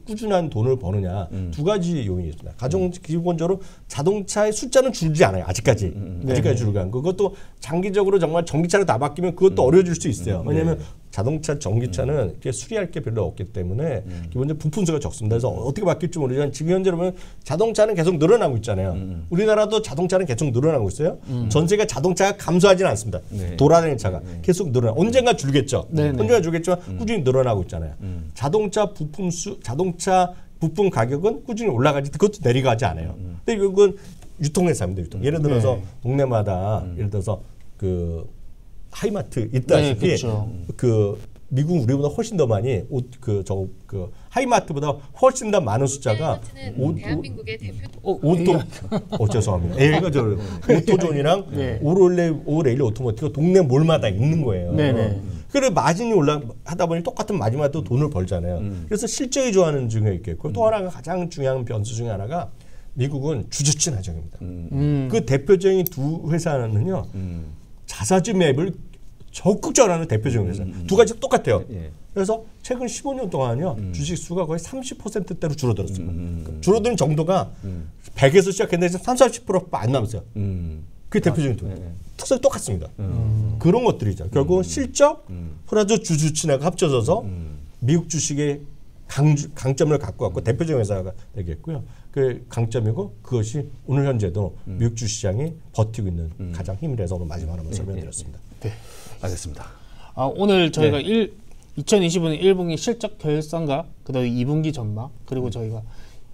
꾸준한 돈을 버느냐? 두 가지 요인이 있습니다. 기본적으로 자동차의 숫자는 줄지 않아요. 아직까지. 아직까지 줄고 안. 그것도 장기적으로 정말 전기차로 다 바뀌면 그것도 어려워질 수 있어요. 왜냐하면 자동차, 전기차는 이렇게 수리할 게 별로 없기 때문에 기본적으로 부품수가 적습니다. 그래서 어떻게 바뀔지 모르지만 지금 현재 보면 자동차는 계속 늘어나고 있잖아요. 우리나라도 자동차는 계속 늘어나고 있어요. 전 세계 자동차가 감소하지는 않습니다. 돌아다니는 차가 계속 늘어나. 언젠가 줄겠죠. 언젠가 줄겠지만 꾸준히 늘어나고 있잖아요. 자동차 부품 가격은 꾸준히 올라가지 그것도 내려가지 않아요. 근데 이건 유통회사입니다. 유통. 예를 들어서 동네마다 예를 들어서 그 하이마트 있다시피 그렇죠. 그 미국 우리보다 훨씬 더 많이 하이마트보다 훨씬 더 많은 숫자가 대한민국의 대표 죄송합니다. 얘가 저 오토존이랑 오레일리 오토모티브 동네 몰마다 있는 거예요. 그래 마진이 하다 보니 똑같은 마진마다 돈을 벌잖아요. 그래서 실적이 좋아하는 중에 있겠고 또 하나가 가장 중요한 변수 중에 하나가 미국은 주주진 하정입니다. 그 대표적인 두 회사는요. 자사주 매입을 적극적으로 하는 대표적인 회사. 두 가지 똑같아요. 그래서 최근 15년 동안요. 주식 수가 거의 30%대로 줄어들었습니다. 줄어드는 정도가 100에서 시작했는데 30, 40%안 남았어요. 그게 대표적인 특성이 똑같습니다. 그런 것들이죠. 결국은 실적 플러스 주주친하고 합쳐져서 미국 주식의 강점을 갖고 왔고 대표적인 회사가 되겠고요. 그 강점이고 그것이 오늘 현재도 미국 주시장이 버티고 있는 가장 힘이 돼서 오늘 마지막 하나만 설명드렸습니다. 네. 알겠습니다. 오늘 저희가 2025년 1분기 실적 결산과 그다음에 2분기 전망 그리고 저희가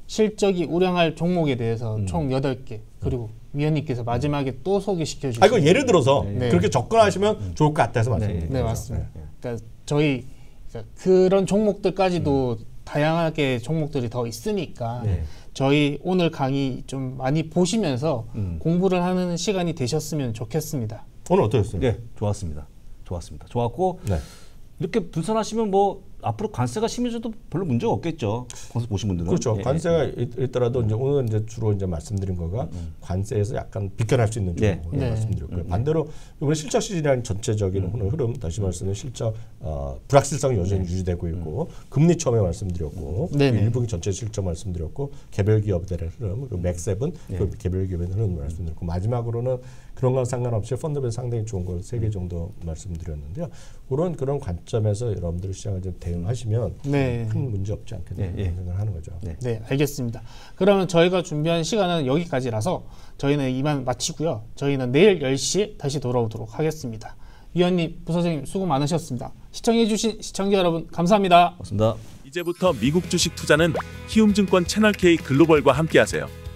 실적이 우량할 종목에 대해서 총 8개 그리고 위원님께서 마지막에 또 소개시켜 주시고 이거 예를 들어서 그렇게 접근하시면 좋을 것 같아서 말씀드립니다. 네, 맞습니다. 그러니까 저희 그런 종목들까지도 다양하게 종목들이 더 있으니까 저희 오늘 강의 좀 많이 보시면서 공부를 하는 시간이 되셨으면 좋겠습니다. 오늘 어떠셨어요? 네, 좋았습니다. 좋았고 이렇게 분산하시면 뭐 앞으로 관세가 심해져도 별로 문제가 없겠죠. 방송 보신 분들은. 그렇죠. 관세가 있더라도 이제 오늘 이제 주로 이제 말씀드린 거가 관세에서 약간 비껴날 수 있는 종목을 말씀드렸고요. 반대로 이번에 실적 시장 전체적인 흐름 다시 말씀드리면 실적 불확실성이 여전히 유지되고 있고 금리 처음에 말씀드렸고 일분기 전체 실적 말씀드렸고 개별 기업들의 흐름 그리고 맥세븐 그 개별 기업의 흐름 말씀드렸고 마지막으로는 그런 건 상관없이 펀드별 상당히 좋은 걸 3개 정도 말씀드렸는데요. 그런 관점에서 여러분들 시장을 좀 대응하시면 큰 문제 없지 않겠나 생각을 하는 거죠. 네, 알겠습니다. 그러면 저희가 준비한 시간은 여기까지라서 저희는 이만 마치고요. 저희는 내일 10시에 다시 돌아오도록 하겠습니다. 위원님, 부서장님 수고 많으셨습니다. 시청해주신 시청자 여러분 감사합니다. 고맙습니다. 이제부터 미국 주식 투자는 키움증권 채널K 글로벌과 함께하세요.